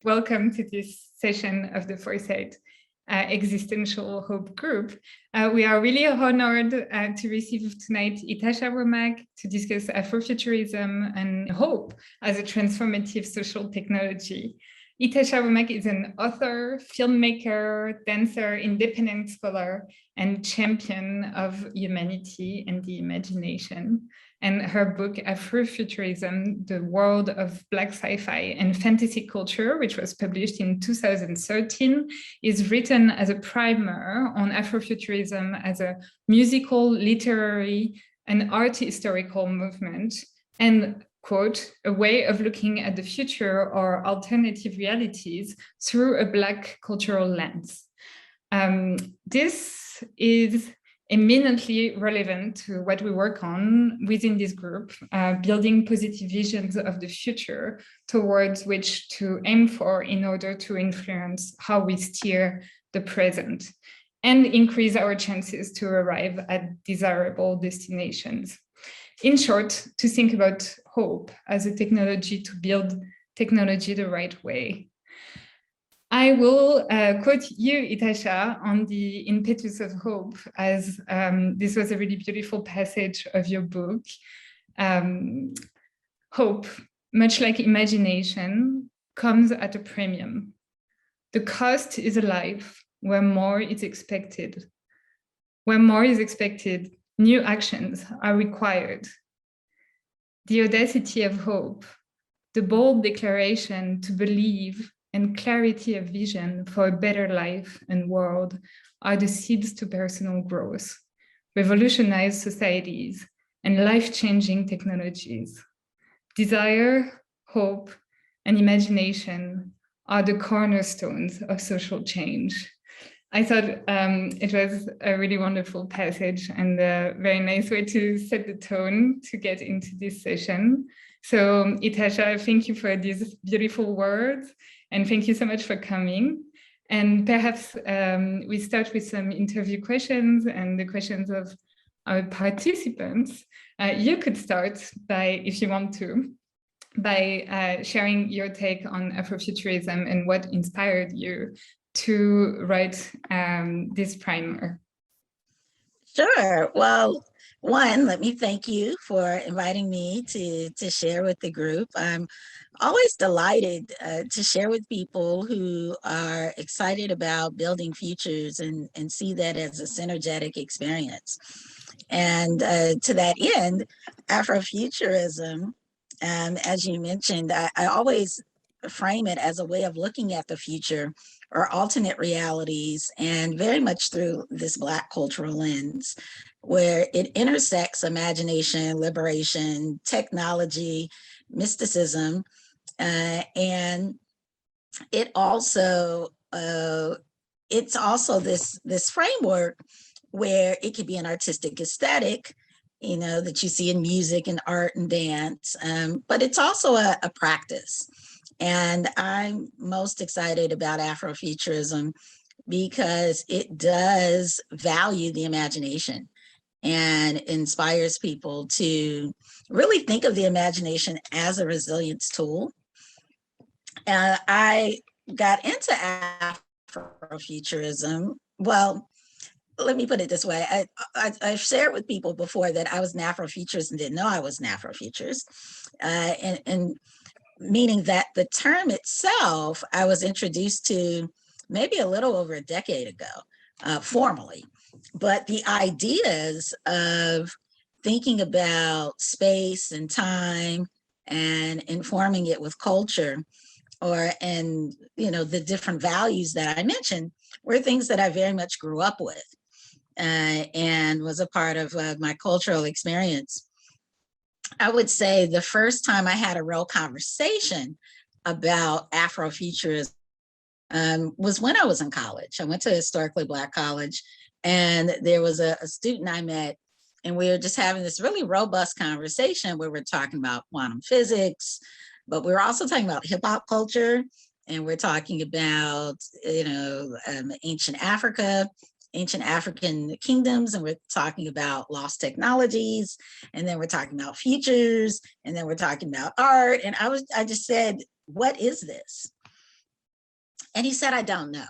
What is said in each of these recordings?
Welcome to this session of the Foresight Existential Hope Group. We are really honored to receive tonight Ytasha Womack to discuss Afrofuturism and hope as a transformative social technology. Ytasha Womack is an author, filmmaker, dancer, independent scholar, and champion of humanity and the imagination. And her book, Afrofuturism, The World of Black Sci-Fi and Fantasy Culture, which was published in 2013, is written as a primer on Afrofuturism as a musical, literary, and art historical movement, and, quote, a way of looking at the future or alternative realities through a Black cultural lens. This is eminently relevant to what we work on within this group, building positive visions of the future towards which to aim for in order to influence how we steer the present and increase our chances to arrive at desirable destinations. In short, to think about hope as a technology to build technology the right way. I will quote you, Ytasha, on the impetus of hope, as this was a really beautiful passage of your book. Hope, much like imagination, comes at a premium. The cost is a life where more is expected. Where more is expected, new actions are required. The audacity of hope, the bold declaration to believe, and clarity of vision for a better life and world are the seeds to personal growth, revolutionized societies, and life-changing technologies. Desire, hope, and imagination are the cornerstones of social change. I thought it was a really wonderful passage and a very nice way to set the tone to get into this session. So, Ytasha, thank you for these beautiful words. And thank you so much for coming. And perhaps we start with some interview questions and the questions of our participants. You could start by, if you want to, by sharing your take on Afrofuturism and what inspired you to write this primer. Sure. Well, one, let me thank you for inviting me to share with the group. I'm always delighted to share with people who are excited about building futures and see that as a synergetic experience. And to that end, Afrofuturism, as you mentioned, I always frame it as a way of looking at the future or alternate realities, and very much through this Black cultural lens, where it intersects imagination, liberation, technology, mysticism, and it also it's also this framework where it could be an artistic aesthetic, you know, that you see in music and art and dance, but it's also a practice. And I'm most excited about Afrofuturism because it does value the imagination and inspires people to really think of the imagination as a resilience tool. I got into Afrofuturism. Well, let me put it this way. I've shared with people before that I was an Afrofuturist and didn't know I was an Afrofuturist. And meaning that the term itself, I was introduced to maybe a little over a decade ago, formally. But the ideas of thinking about space and time and informing it with culture, and you know, the different values that I mentioned were things that I very much grew up with and was a part of my cultural experience. I would say the first time I had a real conversation about Afrofuturism was when I was in college. I went to a historically Black college, and there was a student I met, and we were just having this really robust conversation where we're talking about quantum physics, but we were also talking about hip hop culture, and we're talking about, you know, ancient Africa, ancient African kingdoms, and we're talking about lost technologies, and then we're talking about futures, and then we're talking about art. And I just said, what is this? And he said, I don't know.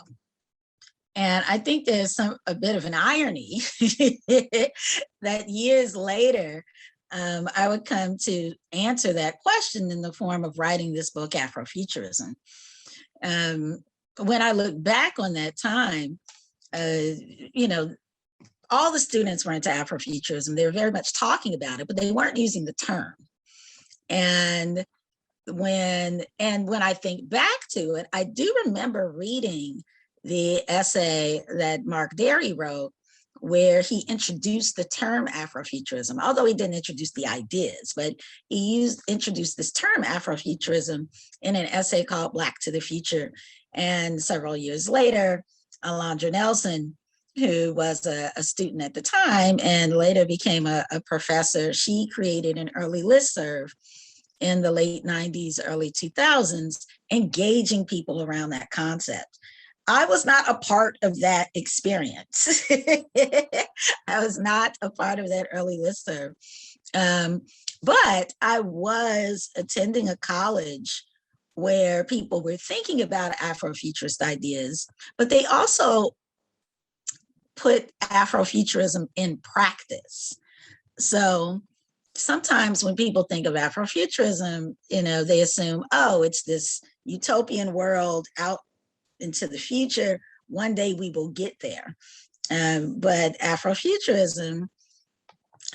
And I think there's a bit of an irony that years later, I would come to answer that question in the form of writing this book, Afrofuturism. When I look back on that time, you know, all the students were into Afrofuturism. They were very much talking about it, but they weren't using the term. And when I think back to it, I do remember reading the essay that Mark Derry wrote, where he introduced the term Afrofuturism, although he didn't introduce the ideas, but he introduced this term Afrofuturism in an essay called Black to the Future. And several years later, Alondra Nelson, who was a student at the time and later became a professor, she created an early listserv in the late 90s, early 2000s, engaging people around that concept. I was not a part of that experience. I was not a part of that early listserv. But I was attending a college where people were thinking about Afrofuturist ideas, but they also put Afrofuturism in practice. So sometimes when people think of Afrofuturism, you know, they assume, oh, it's this utopian world out into the future. One day we will get there. But Afrofuturism,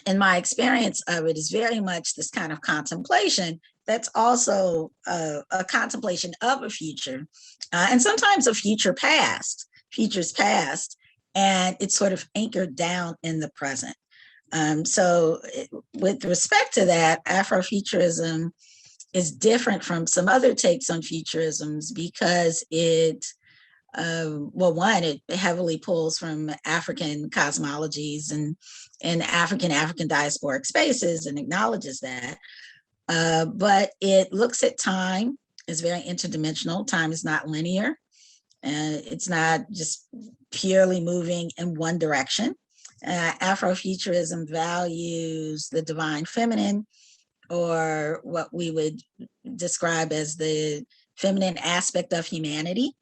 in my experience of it, is very much this kind of contemplation that's also a contemplation of a future, and sometimes a futures past, and it's sort of anchored down in the present. With respect to that, Afrofuturism is different from some other takes on futurisms because it heavily pulls from African cosmologies and African diasporic spaces and acknowledges that. But it looks at time as very interdimensional. Time is not linear, and it's not just purely moving in one direction. Afrofuturism values the divine feminine, or what we would describe as the feminine aspect of humanity,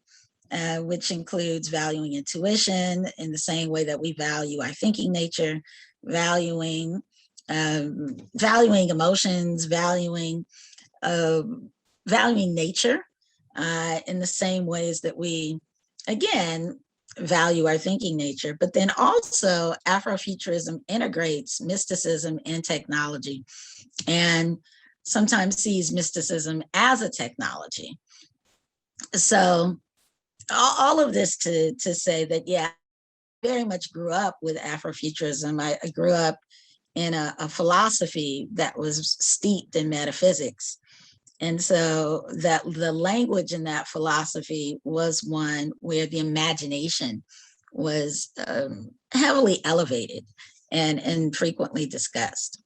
which includes valuing intuition in the same way that we value our thinking nature, valuing emotions, valuing nature in the same ways that we, again, value our thinking nature. But then also Afrofuturism integrates mysticism and technology, and sometimes sees mysticism as a technology. So all of this to say that, yeah, I very much grew up with Afrofuturism. I grew up in a philosophy that was steeped in metaphysics. And so that the language in that philosophy was one where the imagination was heavily elevated and frequently discussed.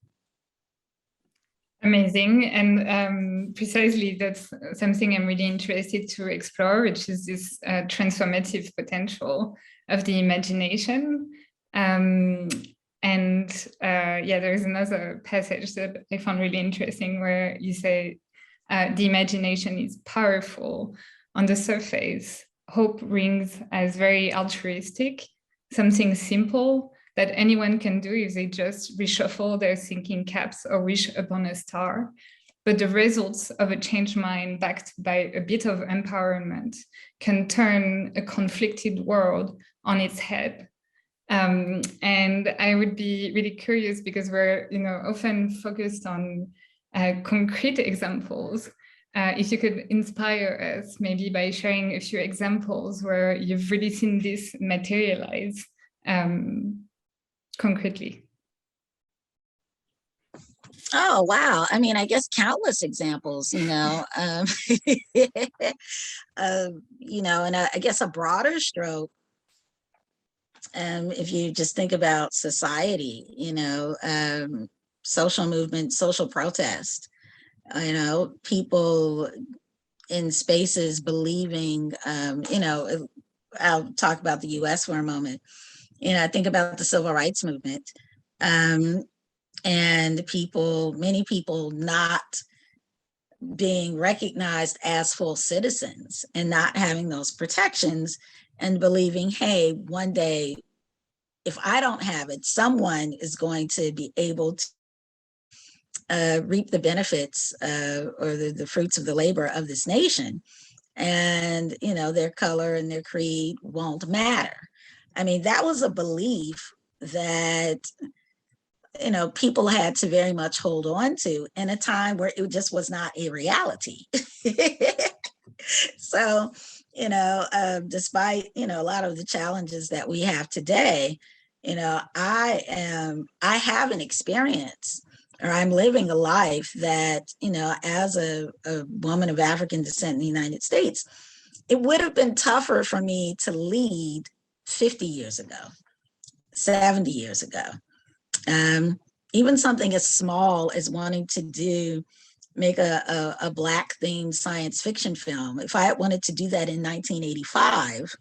Amazing. And precisely that's something I'm really interested to explore, which is this transformative potential of the imagination. There's another passage that I found really interesting where you say, the imagination is powerful on the surface. Hope rings as very altruistic, something simple that anyone can do if they just reshuffle their thinking caps or wish upon a star. But the results of a changed mind backed by a bit of empowerment can turn a conflicted world on its head. And I would be really curious, because we're often focused on concrete examples. If you could inspire us maybe by sharing a few examples where you've really seen this materialize concretely. Oh, wow. I mean, I guess countless examples, and I guess a broader stroke, if you just think about society, social movement, social protest, people in spaces believing, I'll talk about the US for a moment. I think about the civil rights movement, and many people not being recognized as full citizens and not having those protections, and believing, hey, one day, if I don't have it, someone is going to be able to reap the benefits or the fruits of the labor of this nation. And, their color and their creed won't matter. I mean, that was a belief that, people had to very much hold on to in a time where it just was not a reality. So, despite, a lot of the challenges that we have today, I have an experience, or I'm living a life that, as a woman of African descent in the United States, it would have been tougher for me to lead 50 years ago, 70 years ago. Even something as small as wanting to make a Black themed science fiction film. If I had wanted to do that in 1985,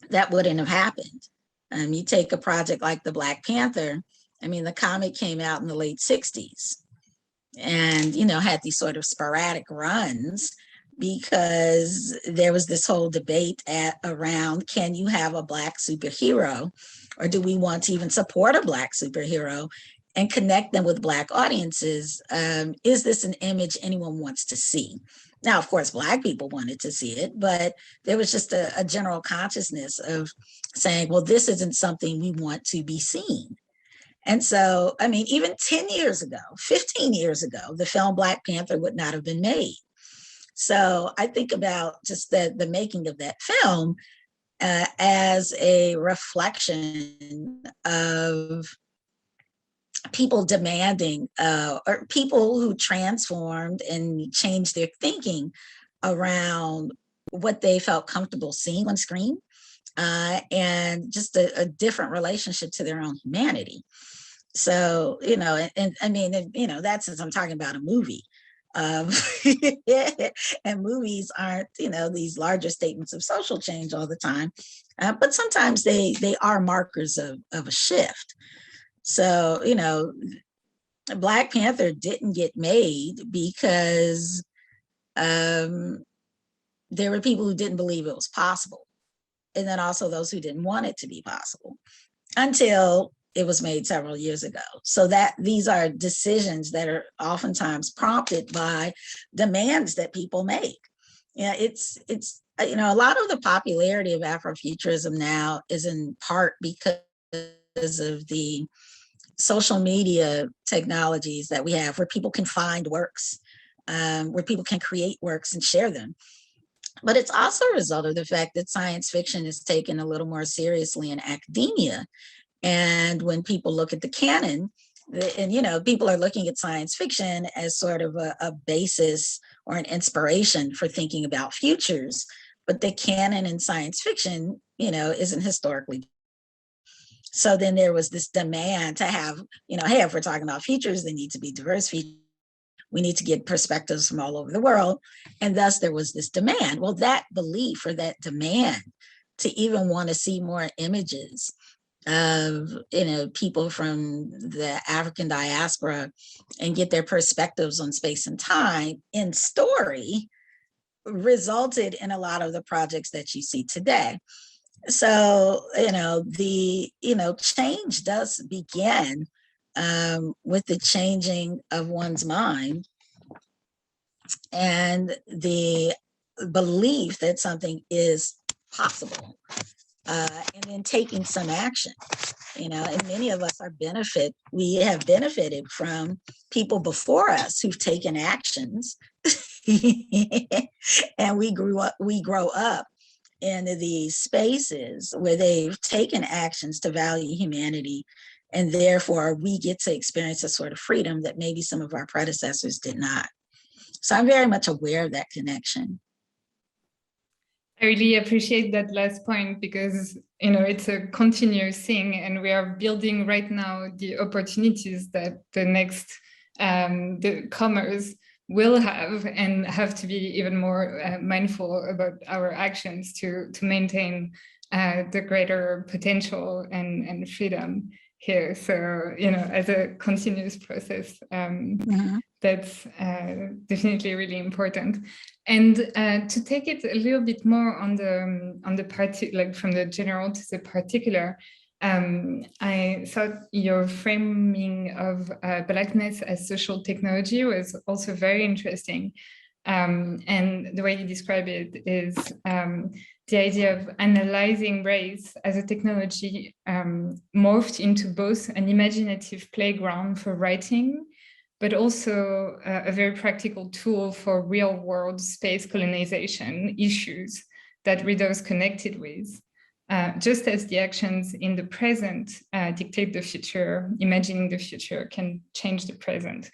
that wouldn't have happened. You take a project like the Black Panther, I mean, the comic came out in the late 60s and, had these sort of sporadic runs because there was this whole debate around, can you have a Black superhero, or do we want to even support a Black superhero and connect them with Black audiences? Is this an image anyone wants to see? Now, of course, Black people wanted to see it, but there was just a general consciousness of saying, well, this isn't something we want to be seen. And so, I mean, even 10 years ago, 15 years ago, the film Black Panther would not have been made. So I think about just the making of that film as a reflection of people demanding, or people who transformed and changed their thinking around what they felt comfortable seeing on screen, and just a different relationship to their own humanity. So, and I mean, that's as I'm talking about a movie. And movies aren't, these larger statements of social change all the time, but sometimes they are markers of a shift. So, Black Panther didn't get made because there were people who didn't believe it was possible, and then also those who didn't want it to be possible, until it was made several years ago. So that these are decisions that are oftentimes prompted by demands that people make. Yeah, it's a lot of the popularity of Afrofuturism now is in part because of the social media technologies that we have, where people can find works, where people can create works and share them. But it's also a result of the fact that science fiction is taken a little more seriously in academia. And when people look at the canon, and people are looking at science fiction as sort of a basis or an inspiration for thinking about futures, but the canon in science fiction, isn't historically. So then there was this demand to have, hey, if we're talking about futures, they need to be diverse futures. We need to get perspectives from all over the world. And thus there was this demand. Well, that belief or that demand to even want to see more images of people from the African diaspora and get their perspectives on space and time in story resulted in a lot of the projects that you see today. So the change does begin with the changing of one's mind and the belief that something is possible, and then taking some action. And many of us we have benefited from people before us who've taken actions and we grow up in these spaces where they've taken actions to value humanity, and therefore we get to experience a sort of freedom that maybe some of our predecessors did not. So I'm very much aware of that connection. I really appreciate that last point, because it's a continuous thing, and we are building right now the opportunities that the next the comers will have, and have to be even more mindful about our actions to maintain the greater potential and freedom here. So as a continuous process. That's definitely really important. And to take it a little bit more on the like from the general to the particular, I thought your framing of Blackness as social technology was also very interesting. And the way you describe it is the idea of analyzing race as a technology morphed into both an imaginative playground for writing, but also a very practical tool for real world space colonization issues that readers connected with. Just as the actions in the present dictate the future, imagining the future can change the present.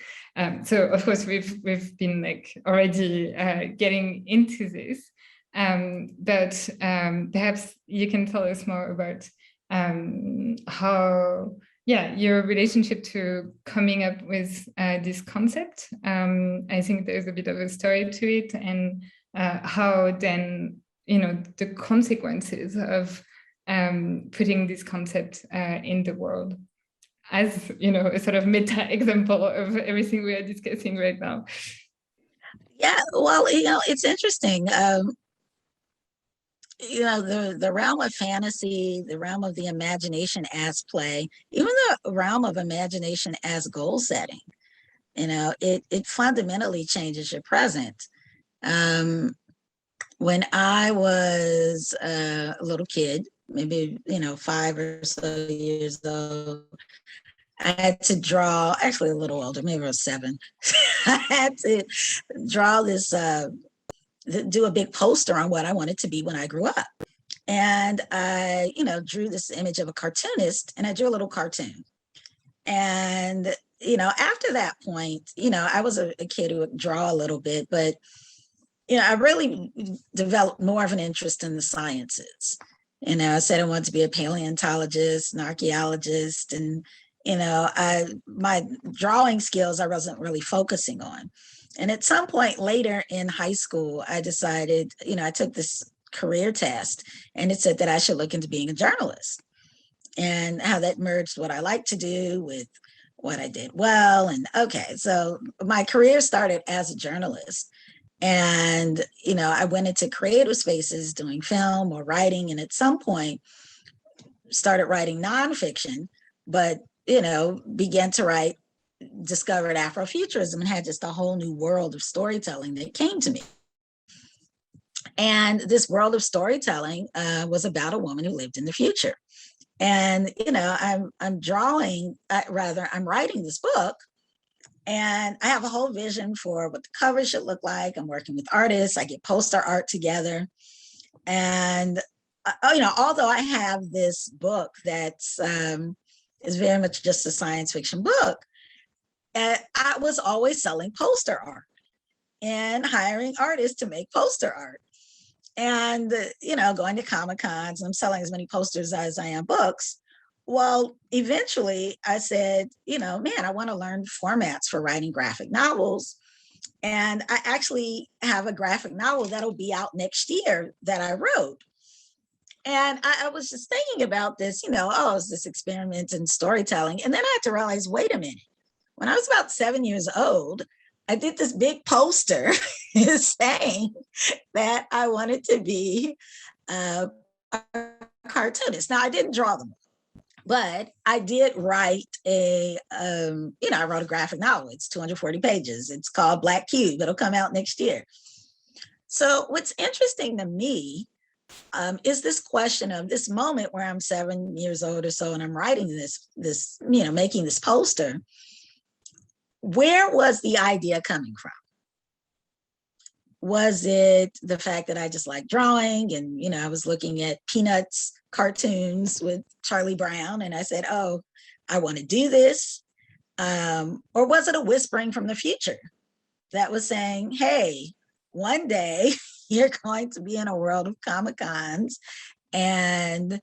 So of course we've been like already getting into this, but perhaps you can tell us more about how, yeah, your relationship to coming up with this concept. I think there's a bit of a story to it, and how then, the consequences of putting this concept in the world as, a sort of meta example of everything we are discussing right now. Yeah, well, it's interesting. The realm of fantasy, the realm of the imagination as play, even the realm of imagination as goal setting, it fundamentally changes your present. When I was a little kid, maybe, 5 or so years old, I had to draw, actually a little older, maybe I was 7. I had to draw this, do a big poster on what I wanted to be when I grew up. And I, drew this image of a cartoonist, and I drew a little cartoon. And, after that point, I was a kid who would draw a little bit, but, I really developed more of an interest in the sciences. I said I wanted to be a paleontologist, an archaeologist, and, my drawing skills I wasn't really focusing on. And at some point later in high school, I decided, I took this career test, and it said that I should look into being a journalist, and how that merged what I like to do with what I did well. And okay, so my career started as a journalist. And, I went into creative spaces doing film or writing, and at some point started writing nonfiction, but, began to write, discovered Afrofuturism, and had just a whole new world of storytelling that came to me. And this world of storytelling was about a woman who lived in the future. And, I'm writing this book, and I have a whole vision for what the cover should look like. I'm working with artists. I get poster art together. And, although I have this book that's is very much just a science fiction book, I was always selling poster art and hiring artists to make poster art. And, going to Comic-Cons, I'm selling as many posters as I am books. Well, eventually I said, man, I want to learn formats for writing graphic novels. And I actually have a graphic novel that'll be out next year that I wrote. And I was just thinking about this, it's this experiment in storytelling. And then I had to realize, wait a minute, when I was about 7 years old, I did this big poster saying that I wanted to be a cartoonist. Now, I didn't draw them, but I did write I wrote a graphic novel. It's 240 pages. It's called Black Cube. It'll come out next year. So what's interesting to me is this question of this moment where I'm 7 years old or so, and I'm writing this, making this poster. Where was the idea coming from? Was it the fact that I just like drawing, and, I was looking at Peanuts cartoons with Charlie Brown, and I said, oh, I want to do this? Or was it a whispering from the future that was saying, hey, one day you're going to be in a world of Comic-Cons, and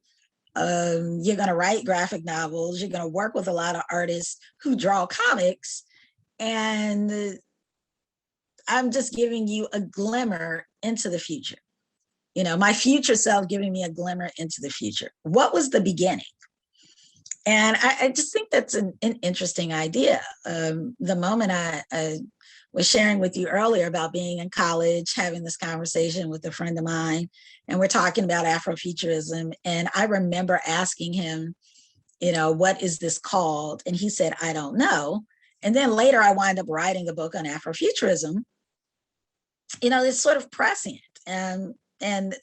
you're going to write graphic novels, you're going to work with a lot of artists who draw comics, and I'm just giving you a glimmer into the future. My future self giving me a glimmer into the future. What was the beginning? And I just think that's an interesting idea. The moment I was sharing with you earlier about being in college, having this conversation with a friend of mine, and we're talking about Afrofuturism. And I remember asking him, what is this called? And he said, I don't know. And then later I wind up writing a book on Afrofuturism. It's sort of prescient. And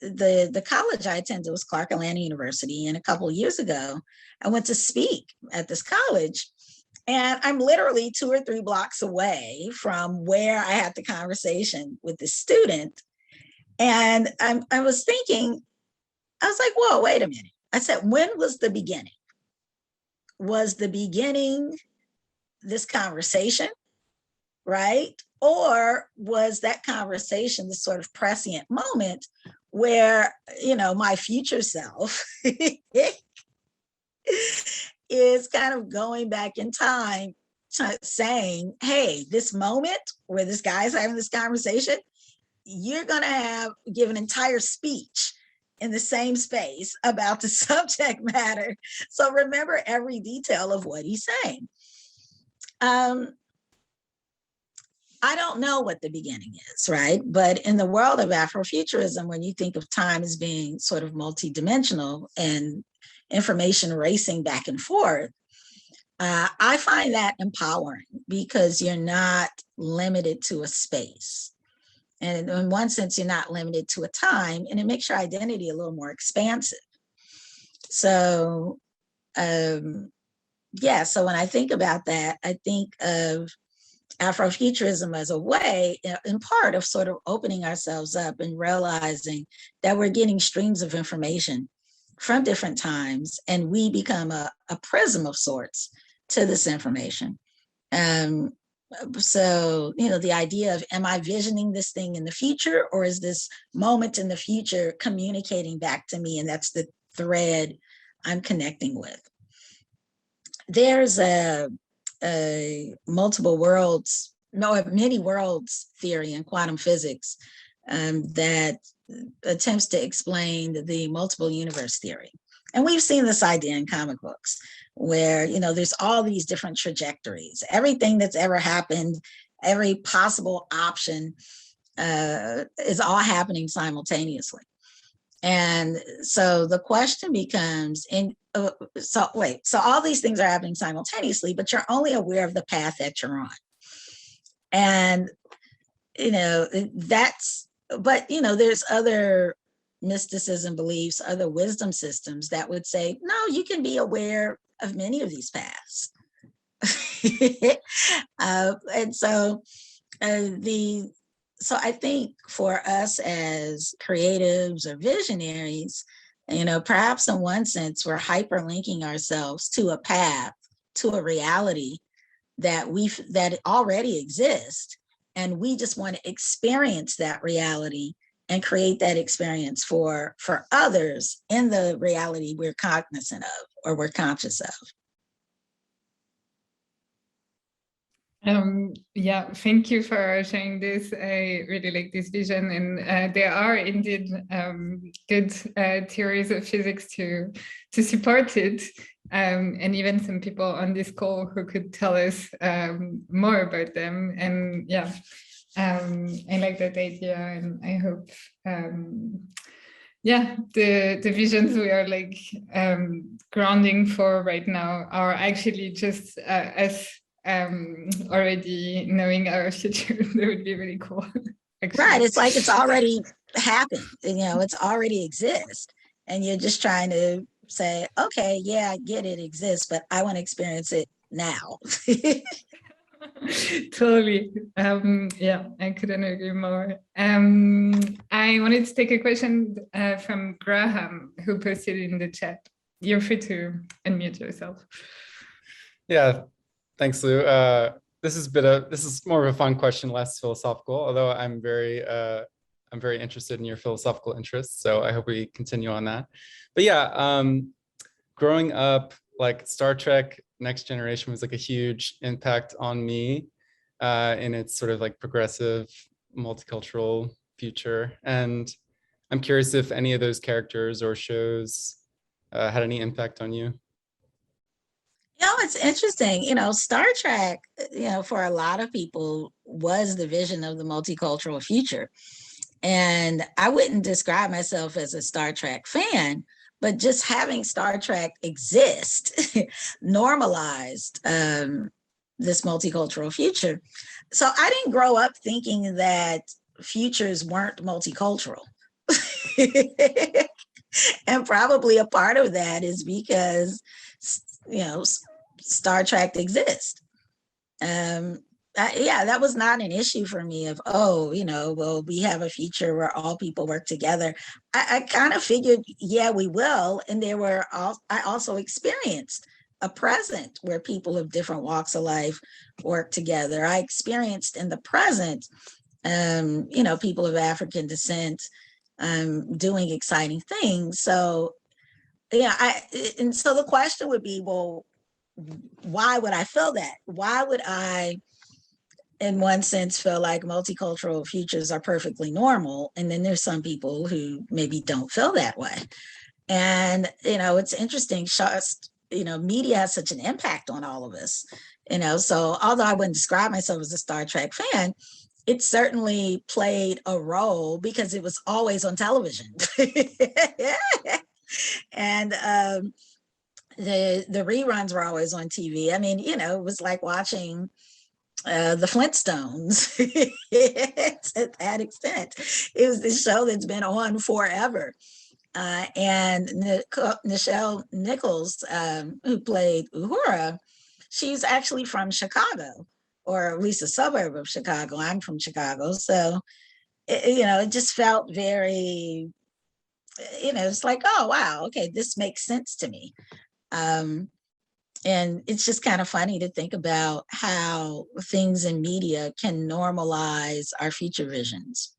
the college I attended was Clark Atlanta University. And a couple of years ago, I went to speak at this college. And I'm literally 2 or 3 blocks away from where I had the conversation with the student. And I was thinking, I was like, whoa, wait a minute. I said, when was the beginning? Was the beginning this conversation, right? Or was that conversation this sort of prescient moment where, my future self is kind of going back in time saying, hey, this moment where this guy's having this conversation, you're going to give an entire speech in the same space about the subject matter. So remember every detail of what he's saying. I don't know what the beginning is, right? But in the world of Afrofuturism, when you think of time as being sort of multidimensional and information racing back and forth, I find that empowering because you're not limited to a space. And in one sense, you're not limited to a time, and it makes your identity a little more expansive. So, so when I think about that, I think of Afrofuturism as a way, in part, of sort of opening ourselves up and realizing that we're getting streams of information from different times, and we become a prism of sorts to this information. So, the idea of, am I visioning this thing in the future, or is this moment in the future communicating back to me? And that's the thread I'm connecting with. There's a multiple worlds, many worlds theory in quantum physics that attempts to explain the multiple universe theory. And we've seen this idea in comic books where, there's all these different trajectories. Everything that's ever happened, every possible option is all happening simultaneously. And so the question becomes, so all these things are happening simultaneously, but you're only aware of the path that you're on. And, there's other mysticism beliefs, other wisdom systems that would say, no, you can be aware of many of these paths. And so so I think for us as creatives or visionaries, perhaps in one sense, we're hyperlinking ourselves to a path, to a reality that already exists. And we just want to experience that reality and create that experience for others in the reality we're cognizant of or we're conscious of. Thank you for sharing this. I really like this vision, and there are indeed good theories of physics to support it, and even some people on this call who could tell us more about them. And I like that idea, and I hope the visions we are like grounding for right now are actually just us already knowing our future. That would be really cool. Actually. Right, it's like it's already happened, it's already exists, and you're just trying to say, okay, yeah, I get it exists, but I want to experience it now. Totally. I couldn't agree more. I wanted to take a question from Graham, who posted in the chat. You're free to unmute yourself. Yeah, thanks, Lou. This is more of a fun question, less philosophical, although I'm very interested in your philosophical interests, so I hope we continue on that. But growing up, like Star Trek Next Generation was like a huge impact on me in its sort of like progressive, multicultural future. And I'm curious if any of those characters or shows had any impact on you. It's interesting. Star Trek, for a lot of people was the vision of the multicultural future. And I wouldn't describe myself as a Star Trek fan, but just having Star Trek exist normalized this multicultural future. So I didn't grow up thinking that futures weren't multicultural. And probably a part of that is because, Star Trek exists. That was not an issue for me of, well, we have a future where all people work together. I kind of figured, yeah, we will. And I also experienced a present where people of different walks of life work together. I experienced in the present, people of African descent doing exciting things. So, and so the question would be, well, why would I feel that? Why would I, in one sense, feel like multicultural futures are perfectly normal? And then there's some people who maybe don't feel that way. And, it's interesting, media has such an impact on all of us, so although I wouldn't describe myself as a Star Trek fan, it certainly played a role because it was always on television. And the reruns were always on TV. I mean, it was like watching the Flintstones to that extent. It was this show that's been on forever. And Nichelle Nichols, who played Uhura, she's actually from Chicago, or at least a suburb of Chicago. I'm from Chicago. So, it just felt very, it's like, oh, wow, okay, this makes sense to me. And it's just kind of funny to think about how things in media can normalize our future visions.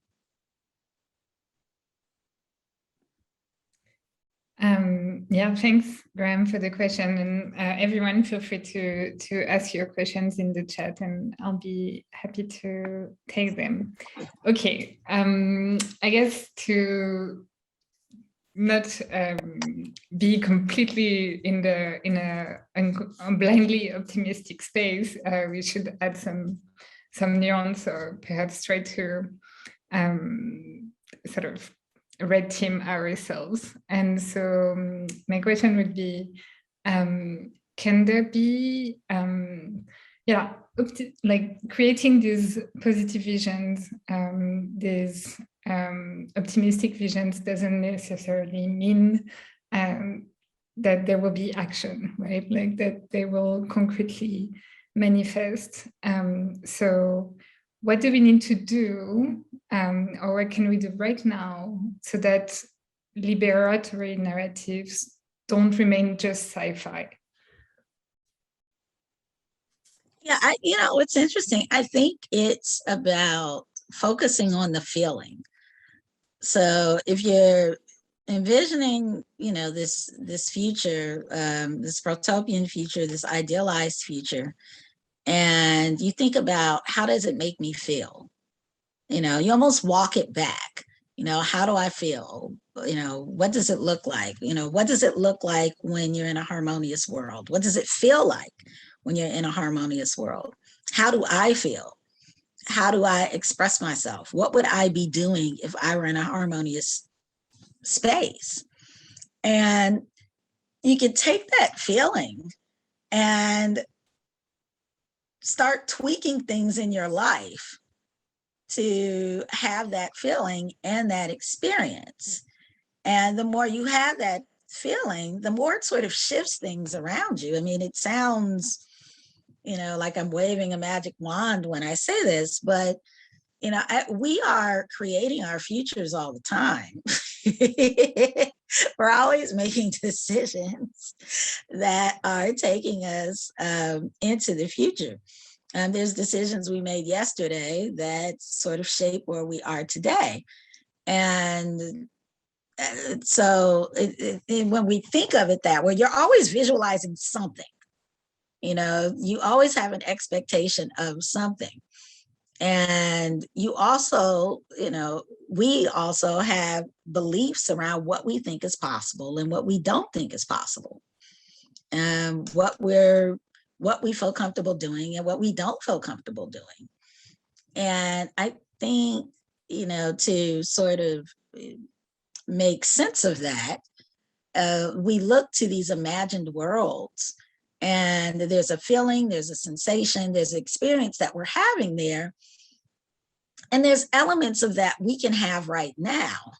Thanks, Graham, for the question. And everyone, feel free to ask your questions in the chat, and I'll be happy to take them. Okay, I guess to not be completely in a blindly optimistic space, we should add some nuance, or perhaps try to sort of red team ourselves. And so my question would be, can there be like creating these positive visions, these optimistic visions doesn't necessarily mean that there will be action, right? Like that they will concretely manifest. So what do we need to do, or what can we do right now so that liberatory narratives don't remain just sci-fi? Yeah, it's interesting. I think it's about focusing on the feeling. So if you're envisioning, this future, this protopian future, this idealized future, and you think about, how does it make me feel? You almost walk it back. How do I feel? What does it look like? What does it look like when you're in a harmonious world? What does it feel like when you're in a harmonious world? How do I feel? How do I express myself? What would I be doing if I were in a harmonious space? And you could take that feeling and start tweaking things in your life to have that feeling and that experience. And the more you have that feeling, the more it sort of shifts things around you. I mean, it sounds, like I'm waving a magic wand when I say this, but, we are creating our futures all the time. We're always making decisions that are taking us into the future. There's decisions we made yesterday that sort of shape where we are today. And so when we think of it that way, you're always visualizing something. You always have an expectation of something. And you also, we also have beliefs around what we think is possible and what we don't think is possible. what we feel comfortable doing and what we don't feel comfortable doing. And I think, to sort of make sense of that, we look to these imagined worlds, and there's a feeling, there's a sensation, there's an experience that we're having there. And there's elements of that we can have right now.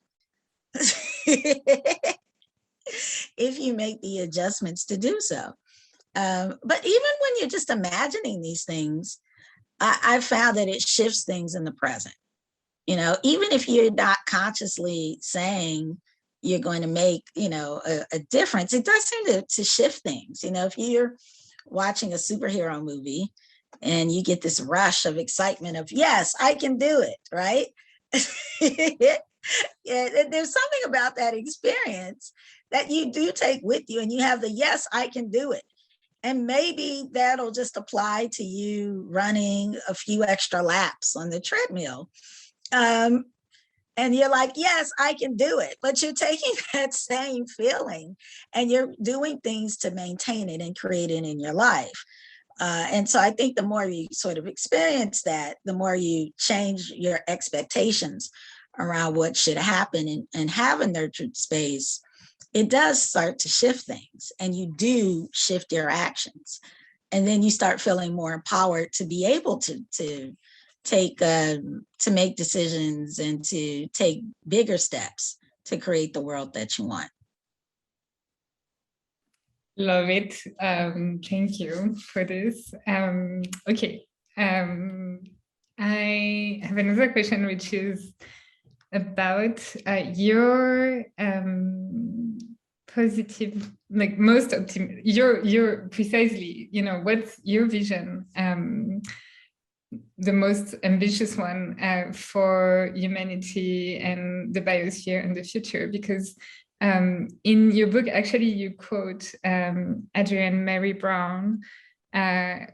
If you make the adjustments to do so. But even when you're just imagining these things, I've found that it shifts things in the present. Even if you're not consciously saying you're going to make, a difference, it does seem to shift things. If you're watching a superhero movie and you get this rush of excitement of, yes, I can do it, right? Yeah, there's something about that experience that you do take with you, and you have the, yes, I can do it. And maybe that'll just apply to you running a few extra laps on the treadmill. And you're like, yes, I can do it. But you're taking that same feeling and you're doing things to maintain it and create it in your life. And so I think the more you sort of experience that, the more you change your expectations around what should happen and have a nurtured space, it does start to shift things, and you do shift your actions. And then you start feeling more empowered to be able to take, to make decisions and to take bigger steps to create the world that you want. Love it. Thank you for this. Okay. I have another question, which is about your positive, like most optimistic, your precisely, what's your vision, the most ambitious one for humanity and the biosphere in the future? Because in your book, actually, you quote Adrienne Mary Brown,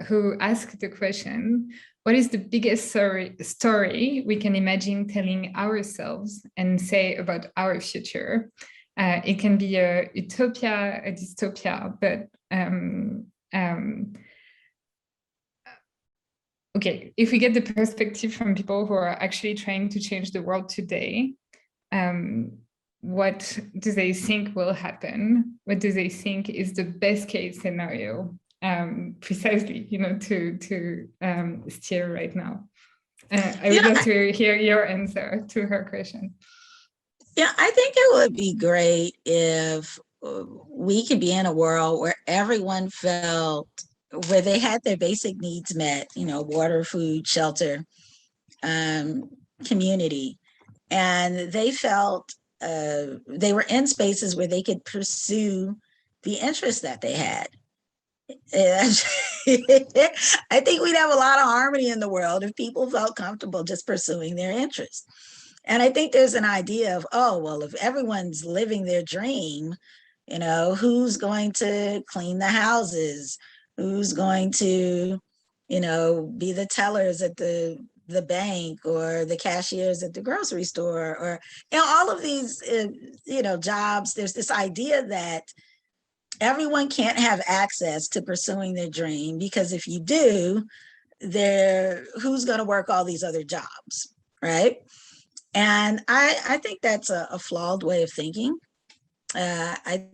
who asked the question, what is the biggest story we can imagine telling ourselves and say about our future? It can be a utopia, a dystopia, but okay, if we get the perspective from people who are actually trying to change the world today, what do they think will happen? What do they think is the best case scenario? Precisely, to steer right now. I would love to hear your answer to her question. Yeah, I think it would be great if we could be in a world where everyone felt, where they had their basic needs met, water, food, shelter, community, and they felt they were in spaces where they could pursue the interests that they had. I think we'd have a lot of harmony in the world if people felt comfortable just pursuing their interests. And I think there's an idea of, oh, well, if everyone's living their dream, who's going to clean the houses? Who's going to, be the tellers at the bank or the cashiers at the grocery store, or, all of these, jobs. There's this idea that everyone can't have access to pursuing their dream, because if you do, who's going to work all these other jobs, right? And I think that's a flawed way of thinking. I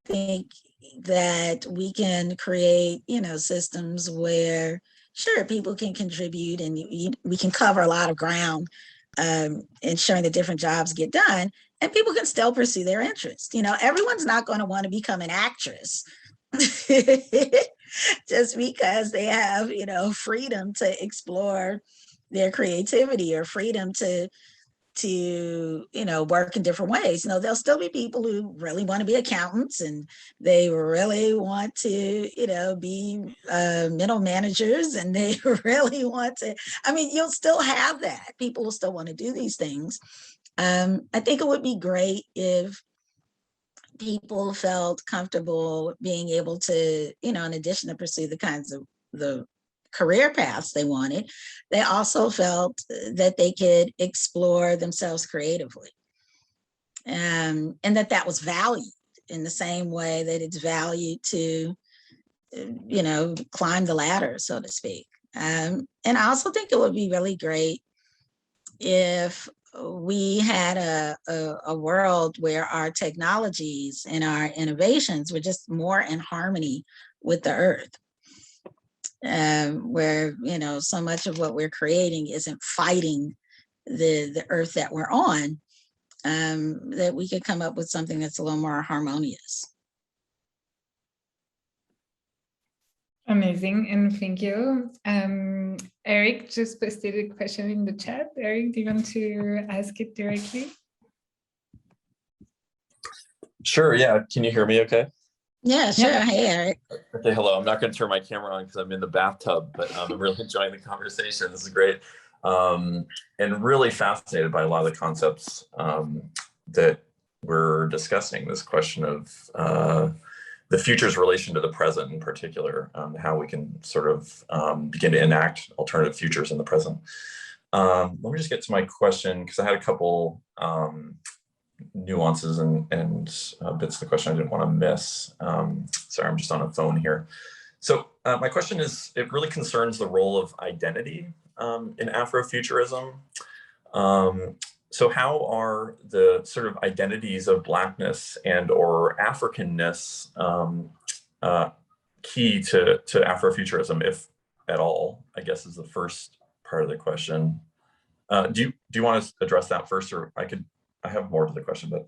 think that we can create, systems where, sure, people can contribute and we can cover a lot of ground, ensuring that different jobs get done, and people can still pursue their interests. Everyone's not going to want to become an actress just because they have, freedom to explore their creativity or freedom to work in different ways. There'll still be people who really want to be accountants, and they really want to, be middle managers, and they really want to, you'll still have that. People will still want to do these things. I think it would be great if people felt comfortable being able to, in addition to pursue the kinds of the career paths they wanted, they also felt that they could explore themselves creatively, and that was valued. in the same way that it's valued to, climb the ladder, so to speak. And I also think it would be really great if we had a world where our technologies and our innovations were just more in harmony with the earth, where so much of what we're creating isn't fighting the earth that we're on, that we could come up with something that's a little more harmonious. Amazing, and thank you. Eric just posted a question in the chat. Eric, do you want to ask it directly? Sure, yeah. Can you hear me okay? Yeah, sure. Yeah. Hey, Eric. Okay, hello. I'm not going to turn my camera on because I'm in the bathtub, but I'm really enjoying the conversation. This is great. And really fascinated by a lot of the concepts that we're discussing, this question of the future's relation to the present in particular, how we can sort of begin to enact alternative futures in the present. Let me just get to my question, because I had a couple nuances and bits of the question I didn't want to miss. Sorry, I'm just on a phone here. So my question is, it really concerns the role of identity in Afrofuturism. So how are the sort of identities of Blackness and or Africanness key to Afrofuturism, if at all, I guess is the first part of the question. Do you want to address that first, or I have more to the question, but.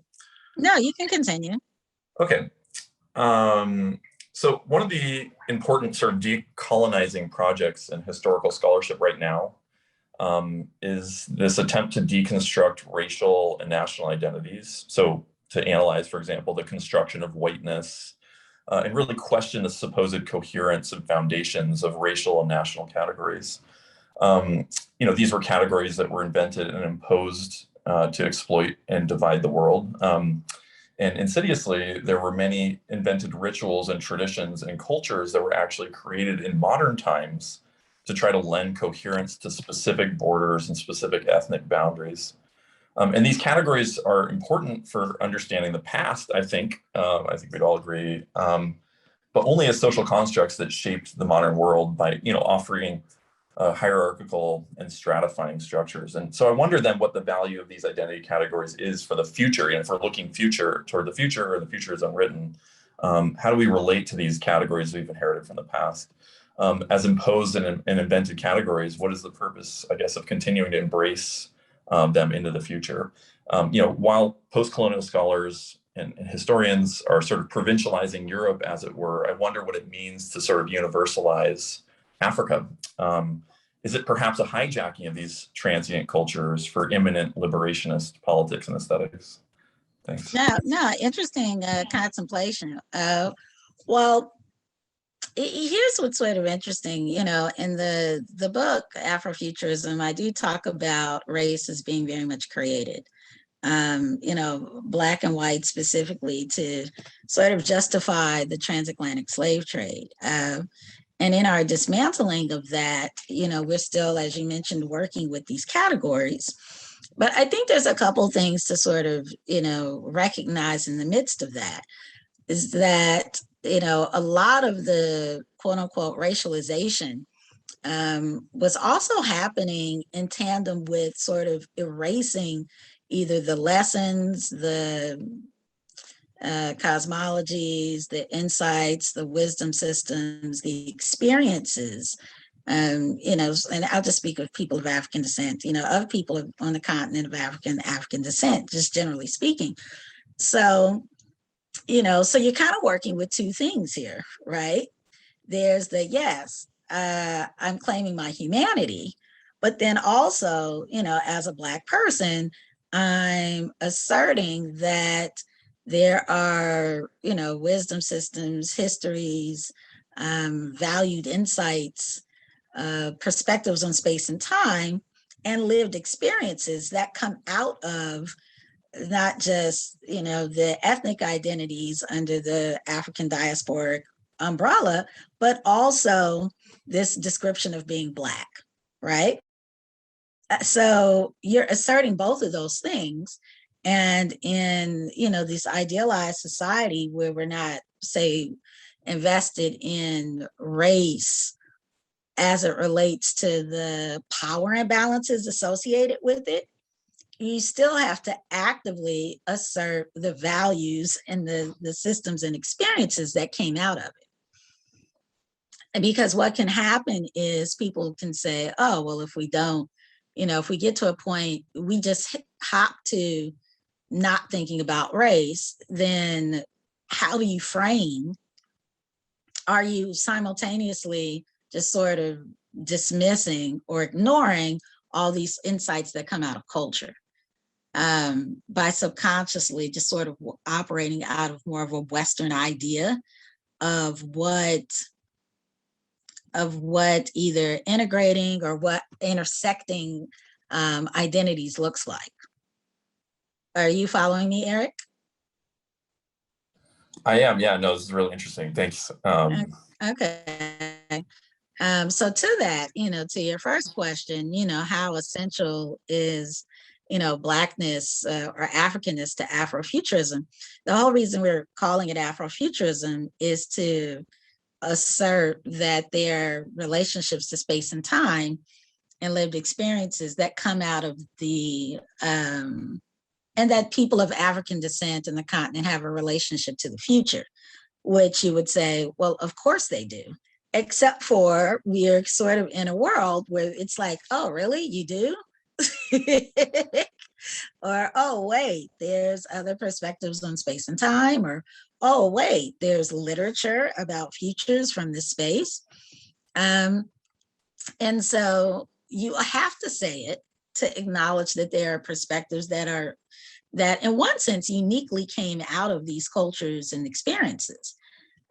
No, you can continue. Okay. So one of the important sort of decolonizing projects in historical scholarship right now is this attempt to deconstruct racial and national identities. So to analyze, for example, the construction of whiteness and really question the supposed coherence and foundations of racial and national categories. These were categories that were invented and imposed to exploit and divide the world. And insidiously, there were many invented rituals and traditions and cultures that were actually created in modern times to try to lend coherence to specific borders and specific ethnic boundaries. And these categories are important for understanding the past, I think we'd all agree, but only as social constructs that shaped the modern world by, offering hierarchical and stratifying structures. And so I wonder then what the value of these identity categories is for the future. And if we're looking toward the future, or the future is unwritten, how do we relate to these categories we've inherited from the past? As imposed and invented categories, what is the purpose, I guess, of continuing to embrace them into the future? While post-colonial scholars and historians are sort of provincializing Europe, as it were, I wonder what it means to sort of universalize Africa. Is it perhaps a hijacking of these transient cultures for imminent liberationist politics and aesthetics? Thanks. No, interesting contemplation. Well, here's what's sort of interesting. In the book Afrofuturism, I do talk about race as being very much created. Black and white specifically, to sort of justify the transatlantic slave trade. And in our dismantling of that, we're still, as you mentioned, working with these categories. But I think there's a couple things to sort of, recognize in the midst of that, is that, a lot of the quote unquote racialization was also happening in tandem with sort of erasing either the lessons, the cosmologies, the insights, the wisdom systems, the experiences, and I'll just speak of people of African descent, of people on the continent of African descent, just generally speaking. So, so you're kind of working with two things here, right? There's the, yes, I'm claiming my humanity, but then also, as a Black person, I'm asserting that there are, wisdom systems, histories, valued insights, perspectives on space and time, and lived experiences that come out of not just, the ethnic identities under the African diasporic umbrella, but also this description of being Black, right? So you're asserting both of those things. And in, this idealized society where we're not, say, invested in race as it relates to the power imbalances associated with it, you still have to actively assert the values and the systems and experiences that came out of it. And because what can happen is people can say, oh, well, if we don't, if we get to a point, we just hop to not thinking about race, then how do you frame? Are you simultaneously just sort of dismissing or ignoring all these insights that come out of culture? By subconsciously just sort of operating out of more of a Western idea of what either integrating or what intersecting identities looks like. Are you following me, Eric? I am, yeah, no, this is really interesting, thanks. Okay. So to that, to your first question, how essential is, Blackness or Africanness to Afrofuturism? The whole reason we're calling it Afrofuturism is to assert that there are relationships to space and time and lived experiences that come out of the, and that people of African descent in the continent have a relationship to the future, which you would say, well, of course they do. Except for we're sort of in a world where it's like, oh, really? You do? Or, oh, wait, there's other perspectives on space and time. Or, oh, wait, there's literature about futures from this space. And so you have to say it to acknowledge that there are perspectives that in one sense uniquely came out of these cultures and experiences.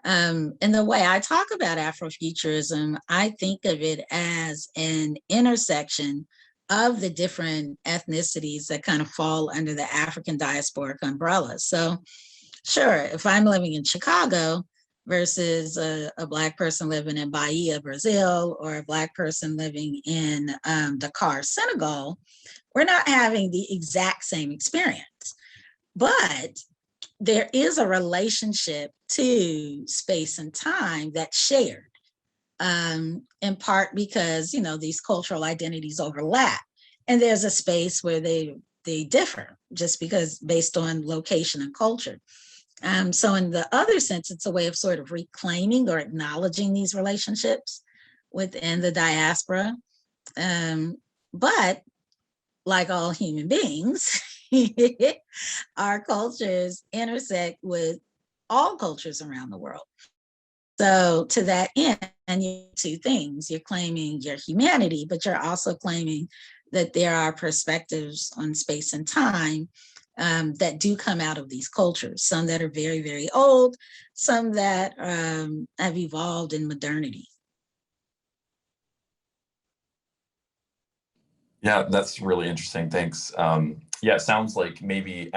And the way I talk about Afrofuturism, I think of it as an intersection of the different ethnicities that kind of fall under the African diasporic umbrella. So sure, if I'm living in Chicago versus a Black person living in Bahia, Brazil, or a Black person living in Dakar, Senegal, we're not having the exact same experience. But there is a relationship to space and time that's shared, in part because, these cultural identities overlap. And there's a space where they differ just because based on location and culture. So in the other sense, it's a way of sort of reclaiming or acknowledging these relationships within the diaspora. But like all human beings, our cultures intersect with all cultures around the world. So to that end, you two things, you're claiming your humanity, but you're also claiming that there are perspectives on space and time that do come out of these cultures, some that are very, very old, some that have evolved in modernity. Yeah, that's really interesting. Thanks. Yeah, it sounds like maybe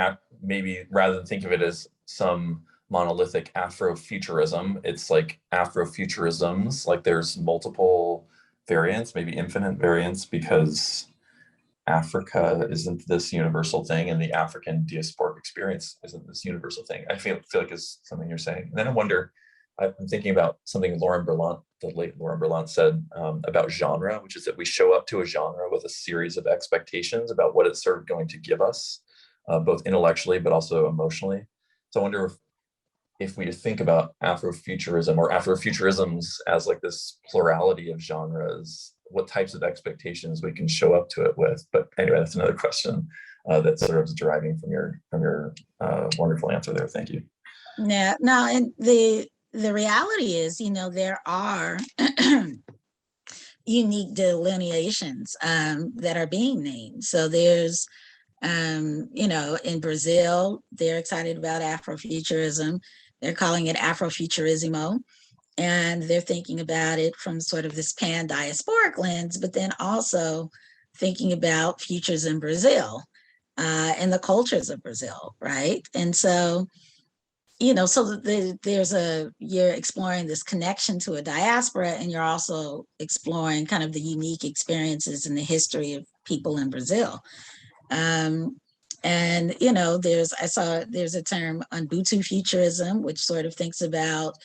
rather than think of it as some monolithic Afrofuturism, it's like Afrofuturisms, like there's multiple variants, maybe infinite variants, because Africa isn't this universal thing, and the African diasporic experience isn't this universal thing. I feel like it's something you're saying. And then I wonder, I'm thinking about something Lauren Berlant, the late Lauren Berlant, said about genre, which is that we show up to a genre with a series of expectations about what it's sort of going to give us, both intellectually but also emotionally. So I wonder if we think about Afrofuturism or Afrofuturisms as like this plurality of genres, what types of expectations we can show up to it with. But anyway, that's another question that sort of is deriving from your wonderful answer there. Thank you. Yeah, no, and the reality is, there are unique delineations that are being named. So there's, in Brazil, they're excited about Afrofuturism. They're calling it Afrofuturismo. And they're thinking about it from sort of this pan-diasporic lens, but then also thinking about futures in Brazil and the cultures of Brazil, right? And so, so you're exploring this connection to a diaspora, and you're also exploring kind of the unique experiences and the history of people in Brazil. And, there's a term Ubuntu futurism, which sort of thinks about,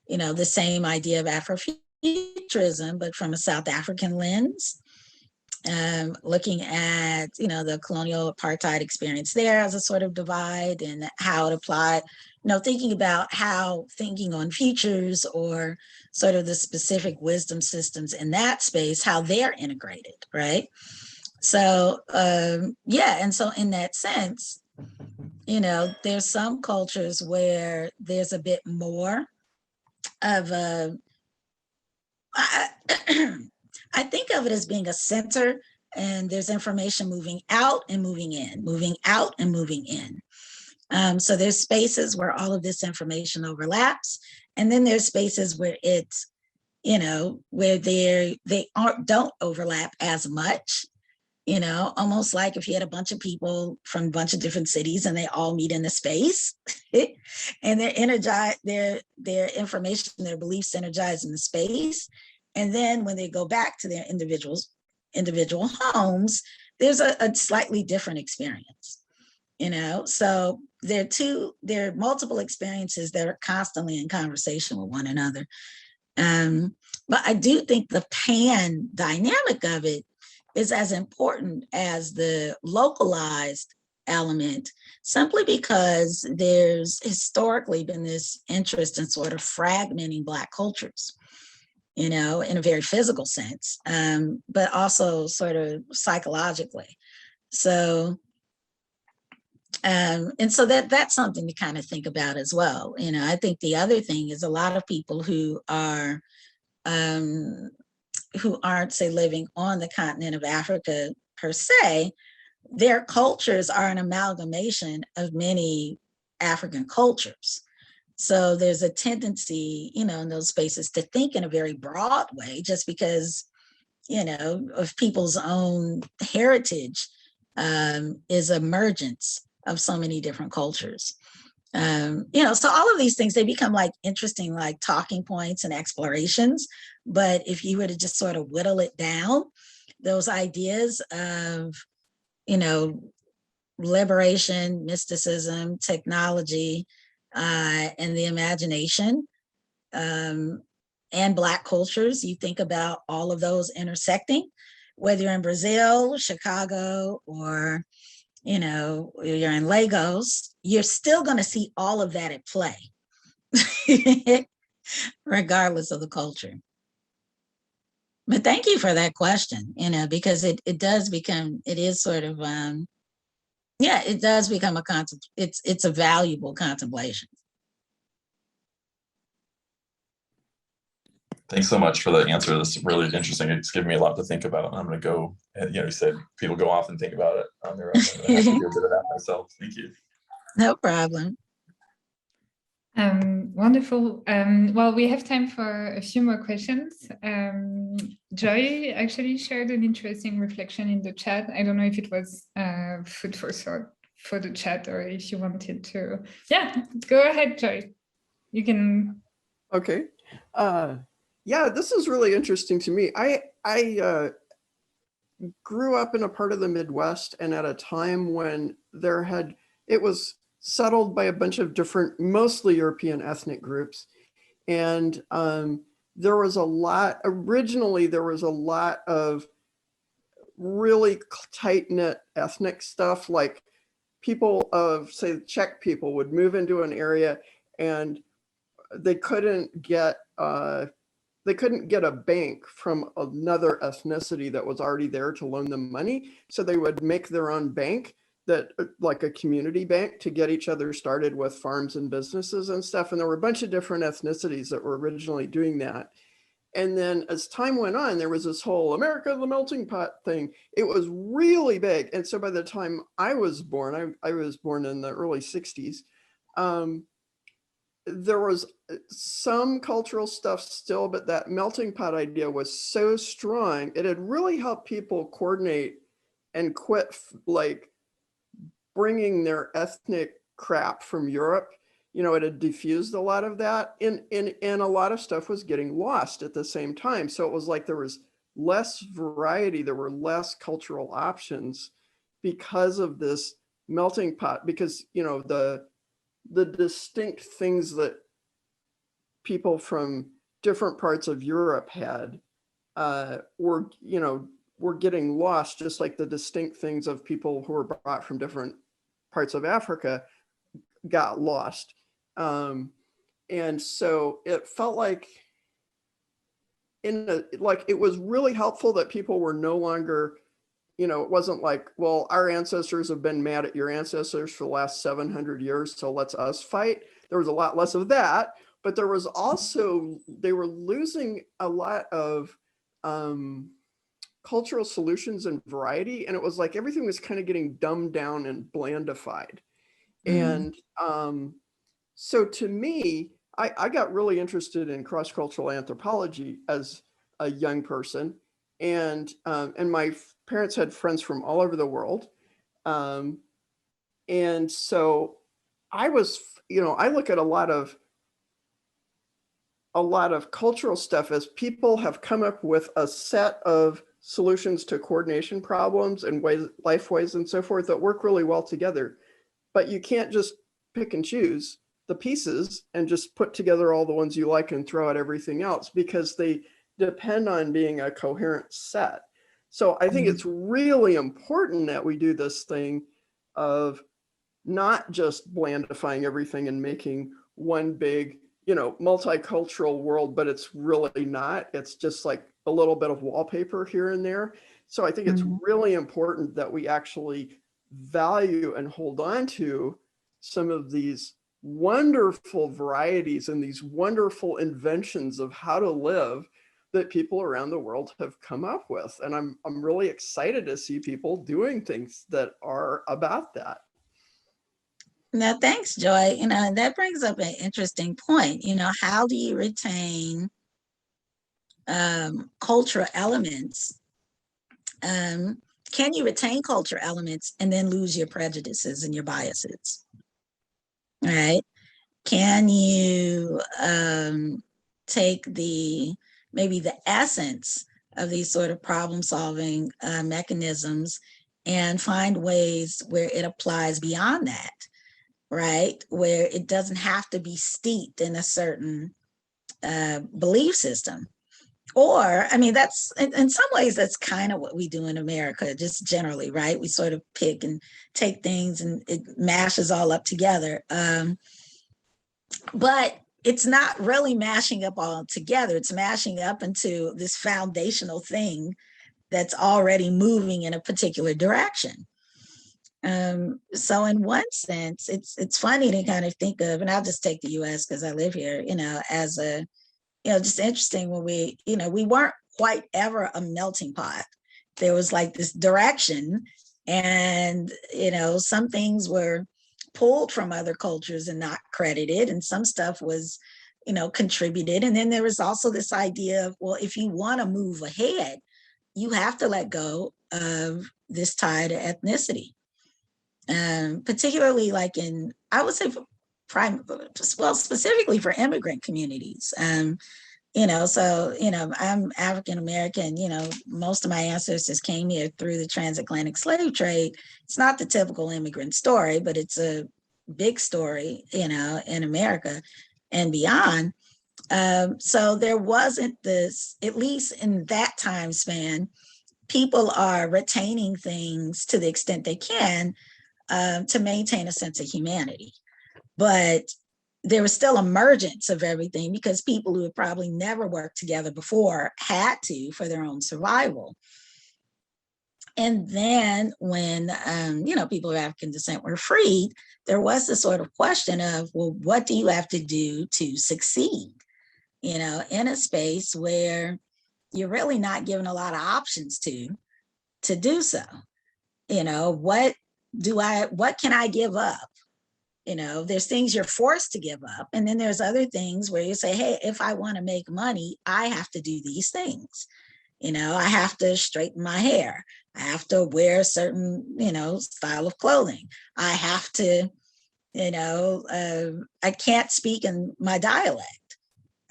the same idea of Afrofuturism, but from a South African lens, looking at, the colonial apartheid experience there as a sort of divide and how it applied, thinking about how thinking on futures or sort of the specific wisdom systems in that space, how they're integrated, right? So, and so in that sense, there's some cultures where there's a bit more of a, I think of it as being a center, and there's information moving out and moving in, moving out and moving in. So there's spaces where all of this information overlaps, and then there's spaces where it's, where they don't overlap as much. Almost like if you had a bunch of people from a bunch of different cities and they all meet in a space and they're energized, their information, their beliefs energized in the space. And then when they go back to their individual homes, there's a slightly different experience, So there are multiple experiences that are constantly in conversation with one another. But I do think the pan dynamic of it is as important as the localized element, simply because there's historically been this interest in sort of fragmenting Black cultures, in a very physical sense, but also sort of psychologically. So, and so that's something to kind of think about as well. I think the other thing is a lot of people who aren't, say, living on the continent of Africa per se, their cultures are an amalgamation of many African cultures. So there's a tendency, in those spaces to think in a very broad way, just because, of people's own heritage is emergence of so many different cultures. So all of these things, they become like interesting, like talking points and explorations. But if you were to just sort of whittle it down, those ideas of, liberation, mysticism, technology, and the imagination, and Black cultures, you think about all of those intersecting, whether you're in Brazil, Chicago, or you're in Lagos, you're still going to see all of that at play, regardless of the culture. But thank you for that question, because it does become, it is sort of, it does become it's a valuable contemplation. Thanks so much for the answer. That's really interesting. It's given me a lot to think about. I'm going to go, you said people go off and think about it on their own. I have to do a bit of that myself. Thank you. No problem. Wonderful. Well, we have time for a few more questions. Joy actually shared an interesting reflection in the chat. I don't know if it was food for thought for the chat or if you wanted to. Yeah, go ahead, Joy. You can. Okay. Yeah, this is really interesting to me. I grew up in a part of the Midwest, and at a time when it was settled by a bunch of different, mostly European ethnic groups. And there was a lot of really tight-knit ethnic stuff. Like people of, say, Czech people would move into an area and they couldn't get a bank from another ethnicity that was already there to loan them money. So they would make their own bank, that like a community bank, to get each other started with farms and businesses and stuff. And there were a bunch of different ethnicities that were originally doing that. And then as time went on, there was this whole America the melting pot thing. It was really big. And so by the time I was born, I was born in the early 60s, there was some cultural stuff still, but that melting pot idea was so strong. It had really helped people coordinate and quit like bringing their ethnic crap from Europe. It had diffused a lot of that, and a lot of stuff was getting lost at the same time. So it was like there was less variety, there were less cultural options because of this melting pot, because, you know, the distinct things that people from different parts of Europe had were, you know, were getting lost, just like the distinct things of people who were brought from different parts of Africa got lost. And so it felt like like it was really helpful that people were no longer, you know, it wasn't like, well, our ancestors have been mad at your ancestors for the last 700 years, so let's us fight. There was a lot less of that, but there was also, they were losing a lot of cultural solutions and variety. And it was like everything was kind of getting dumbed down and blandified. And so to me, I got really interested in cross-cultural anthropology as a young person. And my parents had friends from all over the world. And so I was, you know, I look at a lot of cultural stuff as people have come up with a set of solutions to coordination problems and life ways and so forth that work really well together. But you can't just pick and choose the pieces and just put together all the ones you like and throw out everything else, because they depend on being a coherent set. So I think it's really important that we do this thing of not just blandifying everything and making one big, you know, multicultural world, but it's really not. It's just like a little bit of wallpaper here and there. So I think it's really important that we actually value and hold on to some of these wonderful varieties and these wonderful inventions of how to live that people around the world have come up with. And I'm really excited to see people doing things that are about that. Now, thanks, Joy. You know, and that brings up an interesting point. You know, how do you retain cultural elements? Can you retain cultural elements and then lose your prejudices and your biases? All right. Can you take maybe the essence of these sort of problem solving mechanisms and find ways where it applies beyond that, right? Where it doesn't have to be steeped in a certain belief system. Or, I mean, that's in some ways, that's kind of what we do in America, just generally, right? We sort of pick and take things and it mashes all up together. But it's not really mashing up all together. It's mashing up into this foundational thing that's already moving in a particular direction. So in one sense, it's funny to kind of think of, and I'll just take the US because I live here, you know, as a, you know, just interesting when we, you know, we weren't quite ever a melting pot. There was like this direction and, you know, some things were pulled from other cultures and not credited, and some stuff was, you know, contributed. And then there was also this idea of, well, if you want to move ahead, you have to let go of this tie to ethnicity. Particularly like in, I would say, specifically for immigrant communities. You know, so, you know, I'm African-American, you know, most of my ancestors came here through the transatlantic slave trade. It's not the typical immigrant story, but it's a big story, you know, in America and beyond. So there wasn't this, at least in that time span, people are retaining things to the extent they can to maintain a sense of humanity. But there was still emergence of everything because people who had probably never worked together before had to for their own survival. And then when, you know, people of African descent were freed, there was this sort of question of, well, what do you have to do to succeed, you know, in a space where you're really not given a lot of options to do so? You know, what can I give up? You know, there's things you're forced to give up. And then there's other things where you say, hey, if I want to make money, I have to do these things. You know, I have to straighten my hair. I have to wear a certain, you know, style of clothing. I have to, you know, I can't speak in my dialect,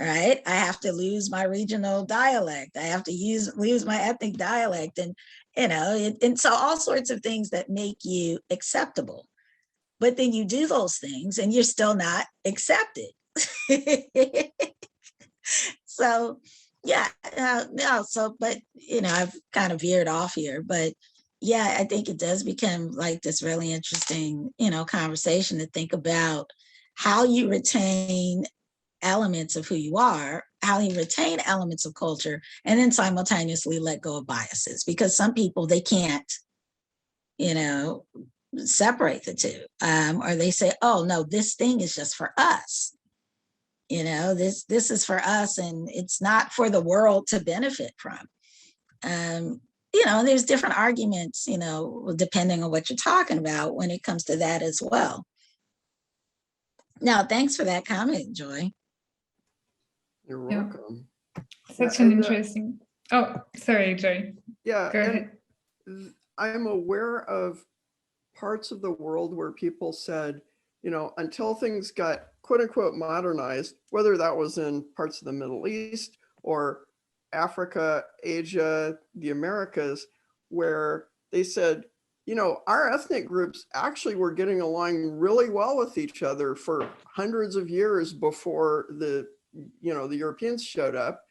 right? I have to lose my regional dialect. I have to lose my ethnic dialect. And, you know, and so all sorts of things that make you acceptable. but then you do those things and you're still not accepted. So yeah, no, so, but, you know, I've kind of veered off here, but yeah, I think it does become like this really interesting, you know, conversation to think about how you retain elements of who you are, how you retain elements of culture, and then simultaneously let go of biases, because some people, they can't, you know, separate the two, or they say, oh no, this thing is just for us. You know, this is for us and it's not for the world to benefit from. You know, there's different arguments, you know, depending on what you're talking about when it comes to that as well. Now, thanks for that comment, Joy. You're Yeah. welcome. Such Yeah, an and, interesting. Oh, sorry, Joy. Yeah, Go and ahead. I'm aware of parts of the world where people said, you know, until things got quote unquote modernized, whether that was in parts of the Middle East or Africa, Asia, the Americas, where they said, you know, our ethnic groups actually were getting along really well with each other for hundreds of years before the, you know, the Europeans showed up.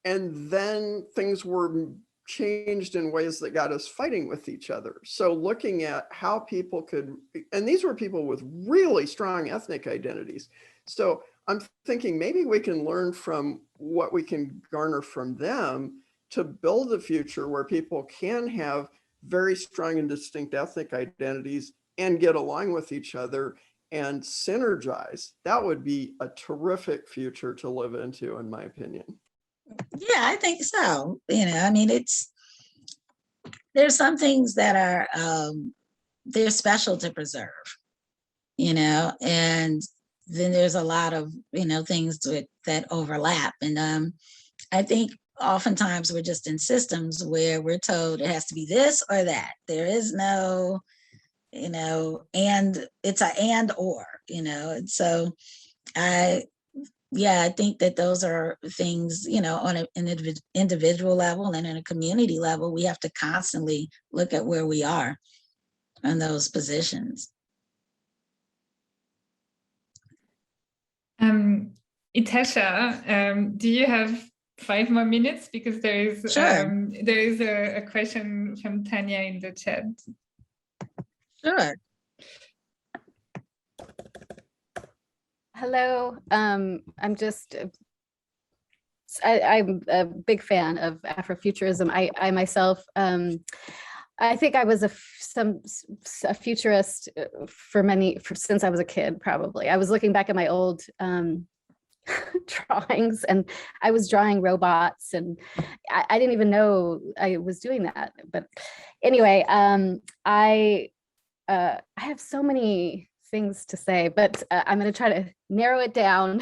And then things were changed in ways that got us fighting with each other. So looking at how people could, and these were people with really strong ethnic identities. So I'm thinking maybe we can learn from what we can garner from them to build a future where people can have very strong and distinct ethnic identities and get along with each other and synergize. That would be a terrific future to live into, in my opinion. Yeah, I think so. You know, I mean, there's some things that are, they're special to preserve, you know, and then there's a lot of, you know, things that overlap. And I think oftentimes we're just in systems where we're told it has to be this or that. There is no, you know, and it's a and or, you know, and so I think that those are things, you know, on an individual level and in a community level, we have to constantly look at where we are in those positions. Ytasha, do you have 5 more minutes? Because there is a question from Tanya in the chat. Sure. Hello, I'm a big fan of Afrofuturism. I myself, I think I was a futurist since I was a kid, probably. I was looking back at my old drawings and I was drawing robots and I didn't even know I was doing that. But anyway, I have so many things to say, but I'm going to try to narrow it down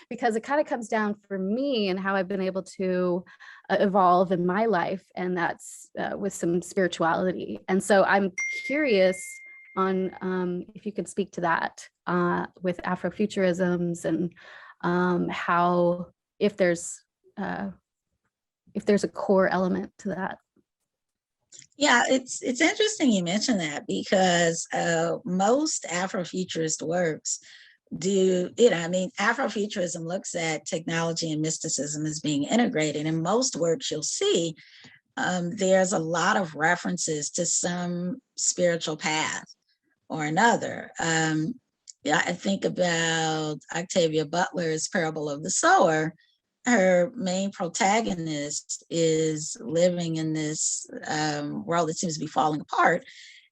because it kind of comes down for me and how I've been able to evolve in my life, and that's with some spirituality. And so I'm curious on if you could speak to that with Afrofuturisms and how if there's a core element to that. Yeah, it's interesting you mentioned that because most Afrofuturist works do, you know, I mean, Afrofuturism looks at technology and mysticism as being integrated. In most works you'll see there's a lot of references to some spiritual path or another. Yeah, I think about Octavia Butler's Parable of the Sower. Her main protagonist is living in this world that seems to be falling apart,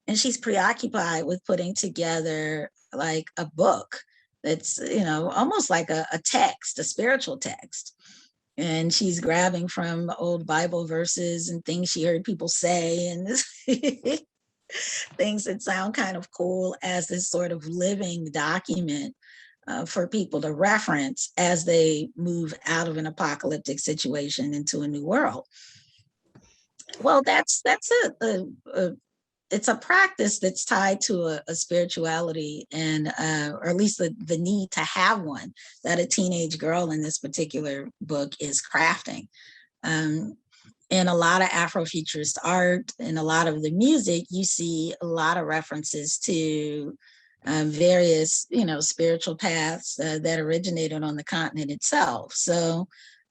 and she's preoccupied with putting together like a book that's, you know, almost like a text, a spiritual text. And she's grabbing from old Bible verses and things she heard people say and things that sound kind of cool as this sort of living document for people to reference as they move out of an apocalyptic situation into a new world. Well, that's it's a practice that's tied to a spirituality and or at least the need to have one that a teenage girl in this particular book is crafting. In a lot of Afrofuturist art and a lot of the music, you see a lot of references to various, spiritual paths that originated on the continent itself. So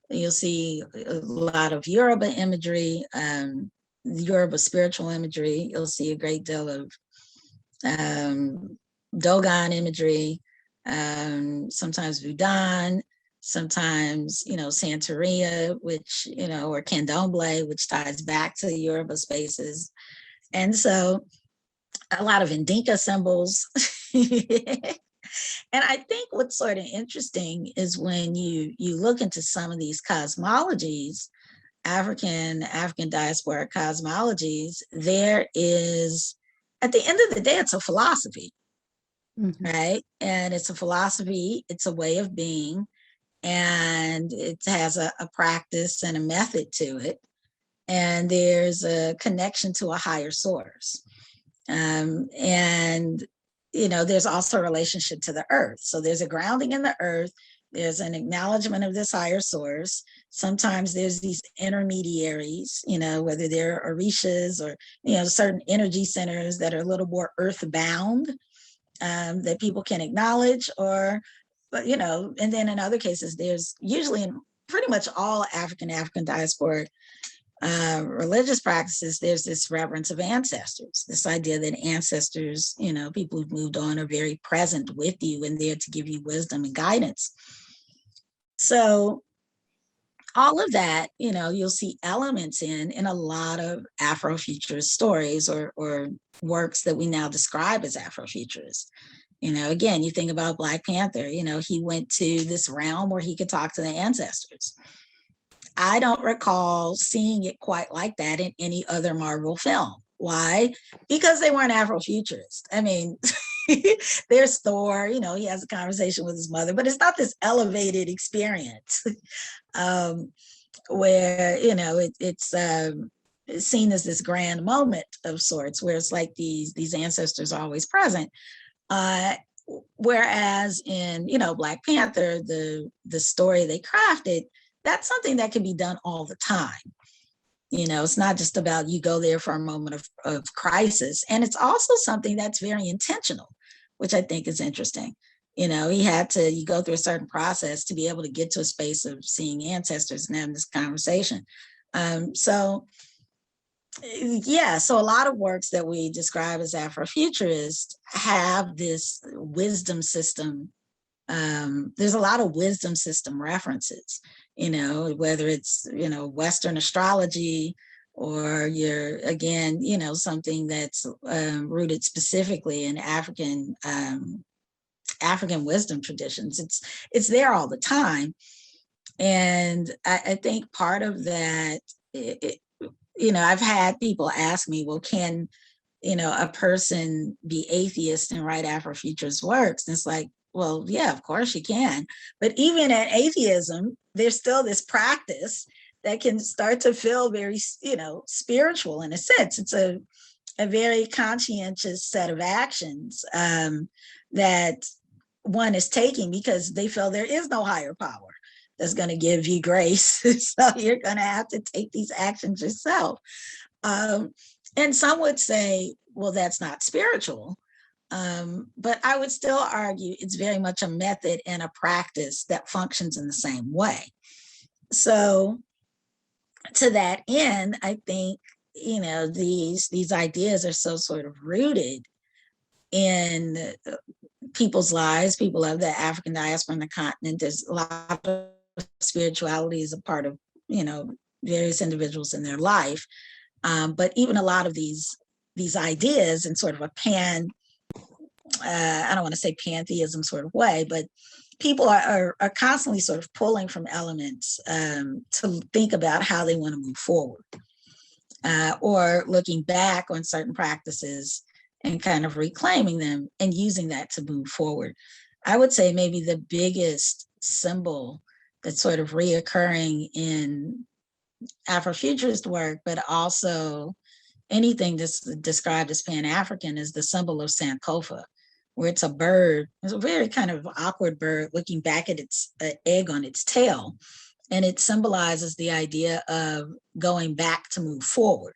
you'll see a lot of Yoruba imagery, Yoruba spiritual imagery. You'll see a great deal of Dogon imagery, sometimes Vudan, sometimes, Santeria, which, or Candomblé, which ties back to the Yoruba spaces. And so a lot of Ndinka symbols. And I think what's sort of interesting is when you look into some of these cosmologies, African diasporic cosmologies, there is, at the end of the day, it's a philosophy, right? And it's a philosophy, it's a way of being, and it has a practice and a method to it. And there's a connection to a higher source. And there's also a relationship to the earth. So there's a grounding in the earth. There's an acknowledgement of this higher source. Sometimes there's these intermediaries, whether they're orishas or, certain energy centers that are a little more earthbound, that people can acknowledge, and then in other cases, there's usually in pretty much all African diasporic religious practices, there's this reverence of ancestors, this idea that ancestors, people who've moved on, are very present with you and there to give you wisdom and guidance. So all of that, you'll see elements in a lot of Afrofuturist stories or works that we now describe as Afrofuturist. Again, you think about Black Panther, he went to this realm where he could talk to the ancestors. I don't recall seeing it quite like that in any other Marvel film. Why? Because they weren't Afrofuturist. I mean, there's Thor, he has a conversation with his mother, but it's not this elevated experience where, it's seen as this grand moment of sorts, where it's like these ancestors are always present. Whereas in, Black Panther, the story they crafted, that's something that can be done all the time. It's not just about you go there for a moment of crisis. And it's also something that's very intentional, which I think is interesting. You go through a certain process to be able to get to a space of seeing ancestors and having this conversation. So a lot of works that we describe as Afrofuturist have this wisdom system. There's a lot of wisdom system references, whether it's, Western astrology or you're, again, something that's rooted specifically in African wisdom traditions. It's there all the time. And I think part of that, I've had people ask me, well, can, a person be atheist and write Afrofuturist works? And it's like, well, yeah, of course you can. But even at atheism, there's still this practice that can start to feel very, spiritual in a sense. It's a very conscientious set of actions that one is taking because they feel there is no higher power that's going to give you grace. So you're going to have to take these actions yourself. And some would say, well, that's not spiritual. But I would still argue it's very much a method and a practice that functions in the same way. So to that end, I think, these ideas are so sort of rooted in people's lives, people of the African diaspora on the continent. There's a lot of spirituality is a part of, various individuals in their life. But even a lot of these ideas in sort of a I don't want to say pantheism sort of way, but people are constantly sort of pulling from elements to think about how they want to move forward, or looking back on certain practices and kind of reclaiming them and using that to move forward. I would say maybe the biggest symbol that's sort of reoccurring in Afrofuturist work, but also anything that's described as Pan-African, is the symbol of Sankofa, where it's a bird. It's a very kind of awkward bird looking back at its egg on its tail. And it symbolizes the idea of going back to move forward.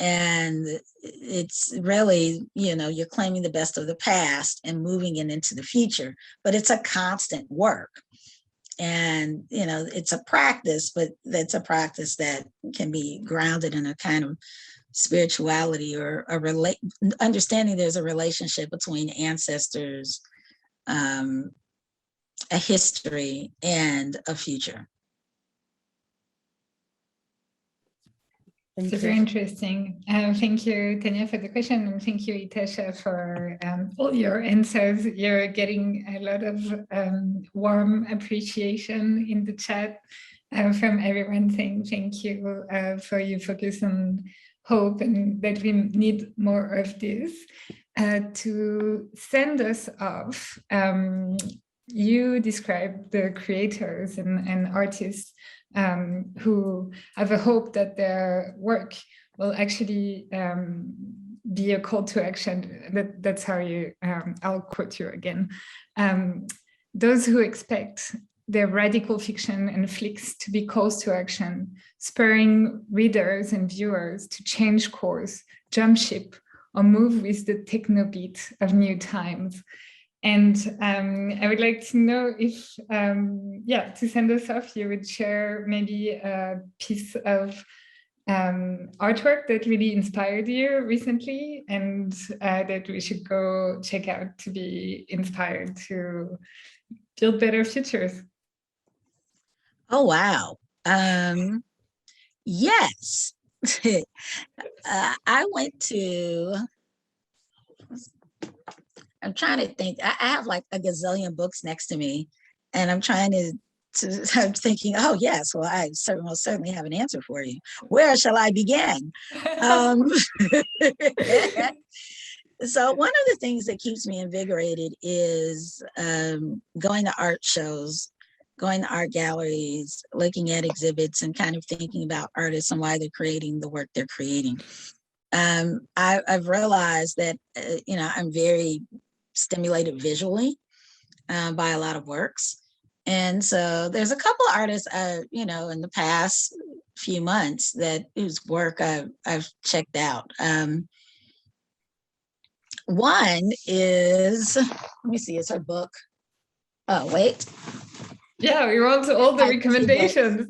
And it's really, you're claiming the best of the past and moving it into the future, but it's a constant work. And, it's a practice, but that's a practice that can be grounded in a kind of spirituality or understanding there's a relationship between ancestors, a history, and a future. Super interesting. Thank you, Tanya, for the question, and thank you, Ytasha, for all your answers. You're getting a lot of warm appreciation in the chat from everyone saying thank you for your focus on hope and that we need more of this. To send us off, you described the creators and artists who have a hope that their work will actually be a call to action. That's how you, I'll quote you again. Those who expect their radical fiction and flicks to be calls to action, spurring readers and viewers to change course, jump ship, or move with the technobeat of new times. And I would like to know if, to send us off, you would share maybe a piece of artwork that really inspired you recently and that we should go check out to be inspired to build better futures. Oh, wow. Yes. I went to, I'm trying to think, I have like a gazillion books next to me, and I'm trying to I'm thinking, oh yes, well, I most certainly have an answer for you. Where shall I begin? So one of the things that keeps me invigorated is going to art shows, going to art galleries, looking at exhibits, and kind of thinking about artists and why they're creating the work they're creating. I've realized that, I'm very stimulated visually by a lot of works. And so there's a couple of artists, in the past few months whose work I've checked out. One is, let me see, it's her book. Oh, wait. Yeah, we want all the recommendations.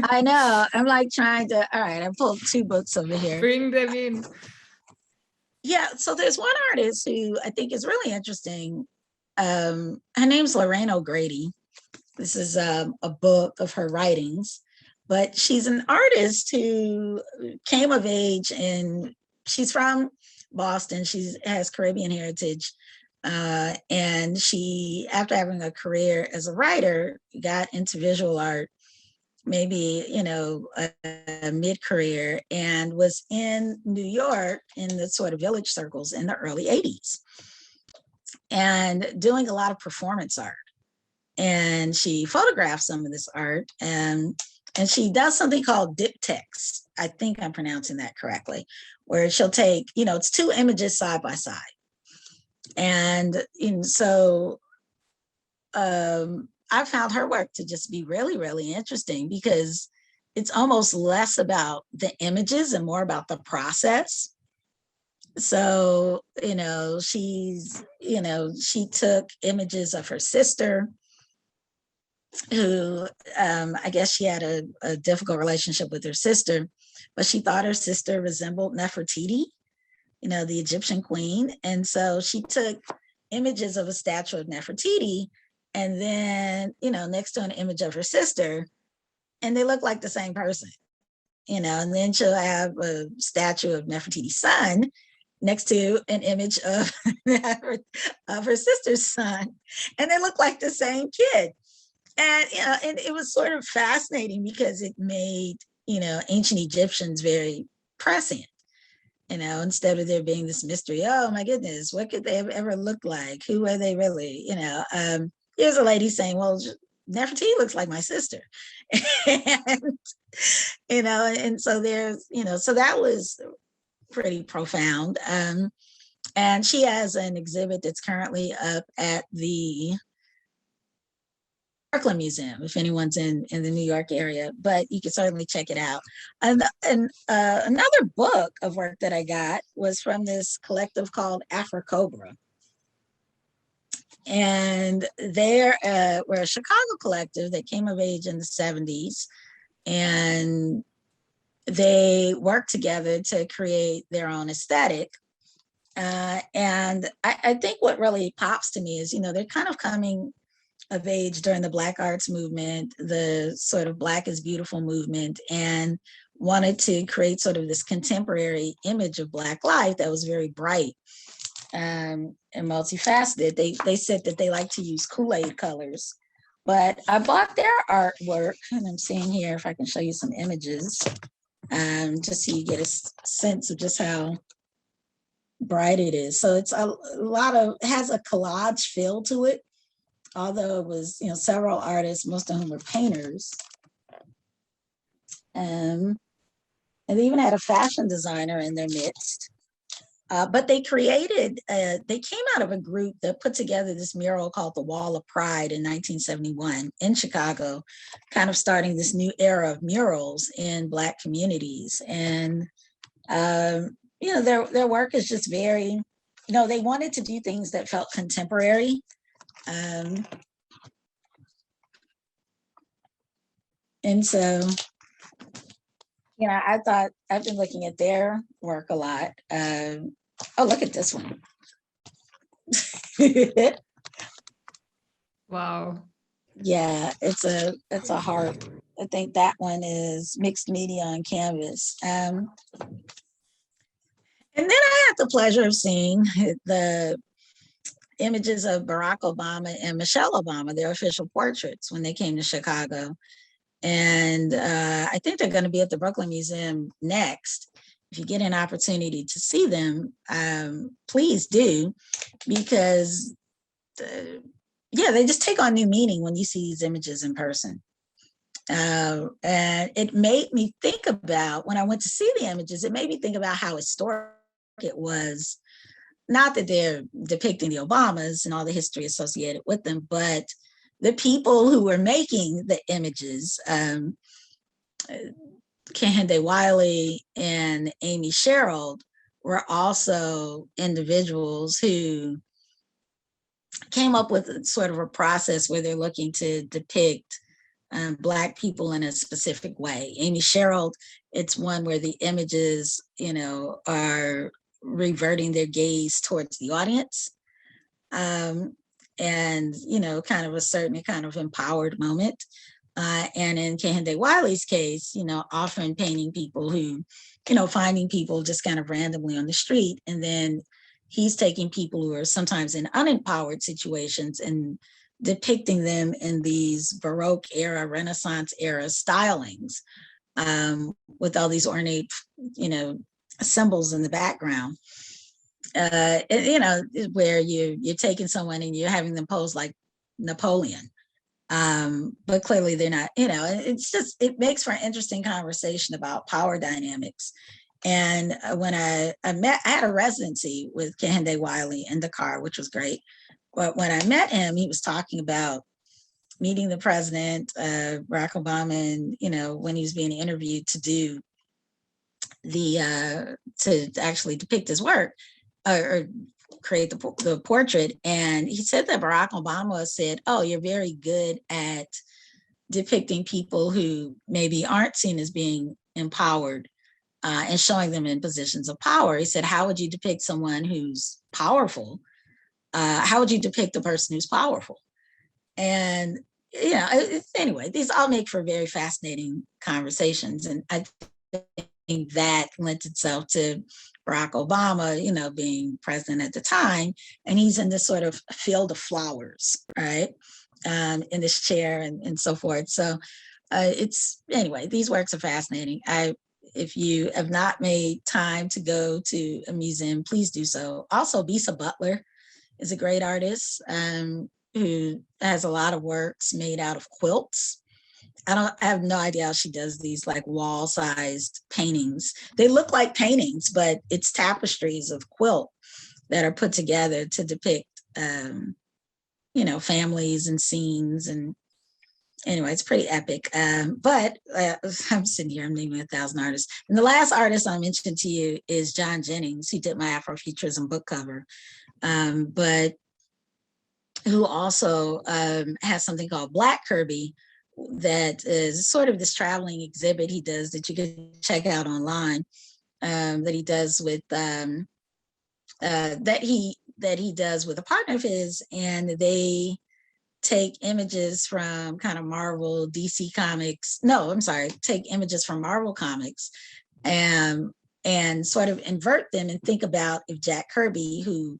I know. I'm like trying to, all right, I pulled two books over here. Bring them in. Yeah, so there's one artist who I think is really interesting. Her name's Lorraine O'Grady. This is a book of her writings, but she's an artist who came of age, and she's from Boston. She has Caribbean heritage. And she, after having a career as a writer, got into visual art, maybe, a mid-career, and was in New York in the sort of village circles in the early 80s and doing a lot of performance art. And she photographed some of this art, and she does something called diptychs. I think I'm pronouncing that correctly, where she'll take, it's two images side by side. And so I found her work to just be really, really interesting, because it's almost less about the images and more about the process. So, she took images of her sister, who I guess she had a difficult relationship with her sister, but she thought her sister resembled Nefertiti, the Egyptian queen. And so she took images of a statue of Nefertiti, and then, next to an image of her sister, and they look like the same person, and then she'll have a statue of Nefertiti's son next to an image of, of her sister's son, and they look like the same kid. And, and it was sort of fascinating because it made, ancient Egyptians very prescient. Instead of there being this mystery, oh my goodness, what could they have ever looked like? Who were they really? Here's a lady saying, well, Nefertiti looks like my sister. And, and so there's, so that was pretty profound. And she has an exhibit that's currently up at the Brooklyn Museum, if anyone's in the New York area, but you can certainly check it out. And another book of work that I got was from this collective called Afrocobra. And they're we're a Chicago collective that came of age in the 70s. And they worked together to create their own aesthetic. And I think what really pops to me is, they're kind of coming of age during the Black arts movement, the sort of Black is Beautiful movement, and wanted to create sort of this contemporary image of Black life that was very bright and multifaceted. They said that they like to use Kool-Aid colors, but I bought their artwork, and I'm seeing here if I can show you some images, just so you get a sense of just how bright it is. So it's a lot of, it has a collage feel to it, although it was, several artists, most of whom were painters. And they even had a fashion designer in their midst. But they created, they came out of a group that put together this mural called the Wall of Pride in 1971 in Chicago, kind of starting this new era of murals in Black communities. And, their work is just very, they wanted to do things that felt contemporary. And so, I thought, I've been looking at their work a lot. Oh, look at this one. Wow. Yeah, it's a heart. I think that one is mixed media on canvas. And then I had the pleasure of seeing the images of Barack Obama and Michelle Obama, their official portraits, when they came to Chicago. And I think they're going to be at the Brooklyn Museum next. If you get an opportunity to see them, please do, because they just take on new meaning when you see these images in person. And it made me think about, when I went to see the images, it made me think about how historic it was. Not that they're depicting the Obamas and all the history associated with them, but the people who were making the images, Kehinde Wiley and Amy Sherald, were also individuals who came up with sort of a process where they're looking to depict Black people in a specific way. Amy Sherald, it's one where the images, are reverting their gaze towards the audience. And, kind of a certain kind of empowered moment. And in Kehinde Wiley's case, often painting people who, finding people just kind of randomly on the street. And then he's taking people who are sometimes in unempowered situations and depicting them in these Baroque era, Renaissance era stylings, with all these ornate, symbols in the background. Where you're taking someone and you're having them pose like Napoleon. But clearly they're not, it makes for an interesting conversation about power dynamics. And when I had a residency with Kehinde Wiley in Dakar, which was great. But when I met him, he was talking about meeting the president, Barack Obama, and, when he was being interviewed to do to actually depict his work or create the portrait. And he said that Barack Obama said, "Oh, you're very good at depicting people who maybe aren't seen as being empowered and showing them in positions of power." He said, "How would you depict someone who's powerful? How would you depict a person who's powerful?" And, anyway, these all make for very fascinating conversations. And I think that lent itself to Barack Obama, being president at the time, and he's in this sort of field of flowers, right? In this chair and so forth. So anyway, these works are fascinating. If you have not made time to go to a museum, please do so. Also, Bisa Butler is a great artist who has a lot of works made out of quilts. I have no idea how she does these like wall-sized paintings. They look like paintings, but it's tapestries of quilt that are put together to depict, families and scenes. And anyway, it's pretty epic. But I'm sitting here, I'm naming 1,000 artists. And the last artist I mentioned to you is John Jennings, who did my Afrofuturism book cover, but who also has something called Black Kirby, that is sort of this traveling exhibit he does that you can check out online, that he does with that he does with a partner of his, and they take images from kind of Marvel, DC Comics. No, I'm sorry, take images from Marvel Comics and sort of invert them and think about if Jack Kirby, who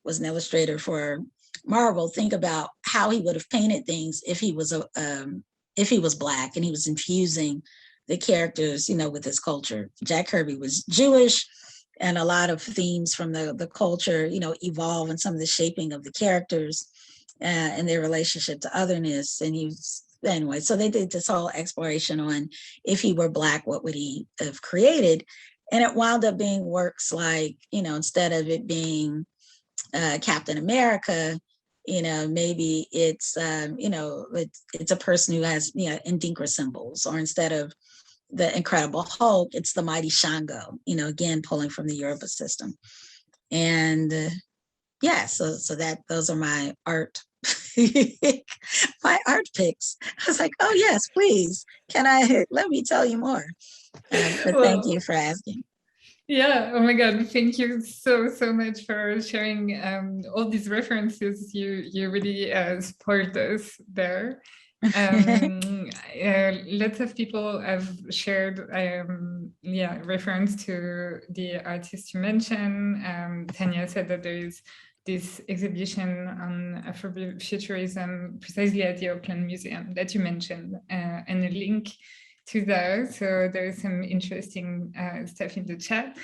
was an illustrator for Marvel, think about how he would have painted things if he was Black and he was infusing the characters, with his culture. Jack Kirby was Jewish, and a lot of themes from the culture, evolve in some of the shaping of the characters and their relationship to otherness. And anyway, so they did this whole exploration on if he were Black, what would he have created? And it wound up being works like, instead of it being Captain America, maybe it's, it's a person who has, Indinkra symbols, or instead of the Incredible Hulk, it's the Mighty Shango, again, pulling from the Yoruba system. And yeah, so those are my art, my art picks. I was like, oh yes, please, let me tell you more. But thank you for asking. Yeah, oh my God, thank you so much for sharing all these references. You really support us there. Lots of people have shared reference to the artists you mentioned. Tanya said that there is this exhibition on Afrofuturism precisely at the Oakland Museum that you mentioned, and a link to that. So there's some interesting stuff in the chat.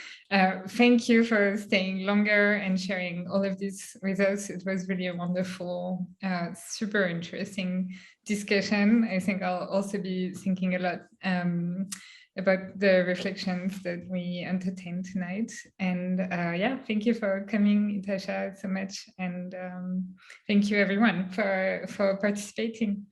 Thank you for staying longer and sharing all of these with us. It was really a wonderful, super interesting discussion. I think I'll also be thinking a lot about the reflections that we entertained tonight. And yeah, thank you for coming, Ytasha, so much. And thank you everyone for participating.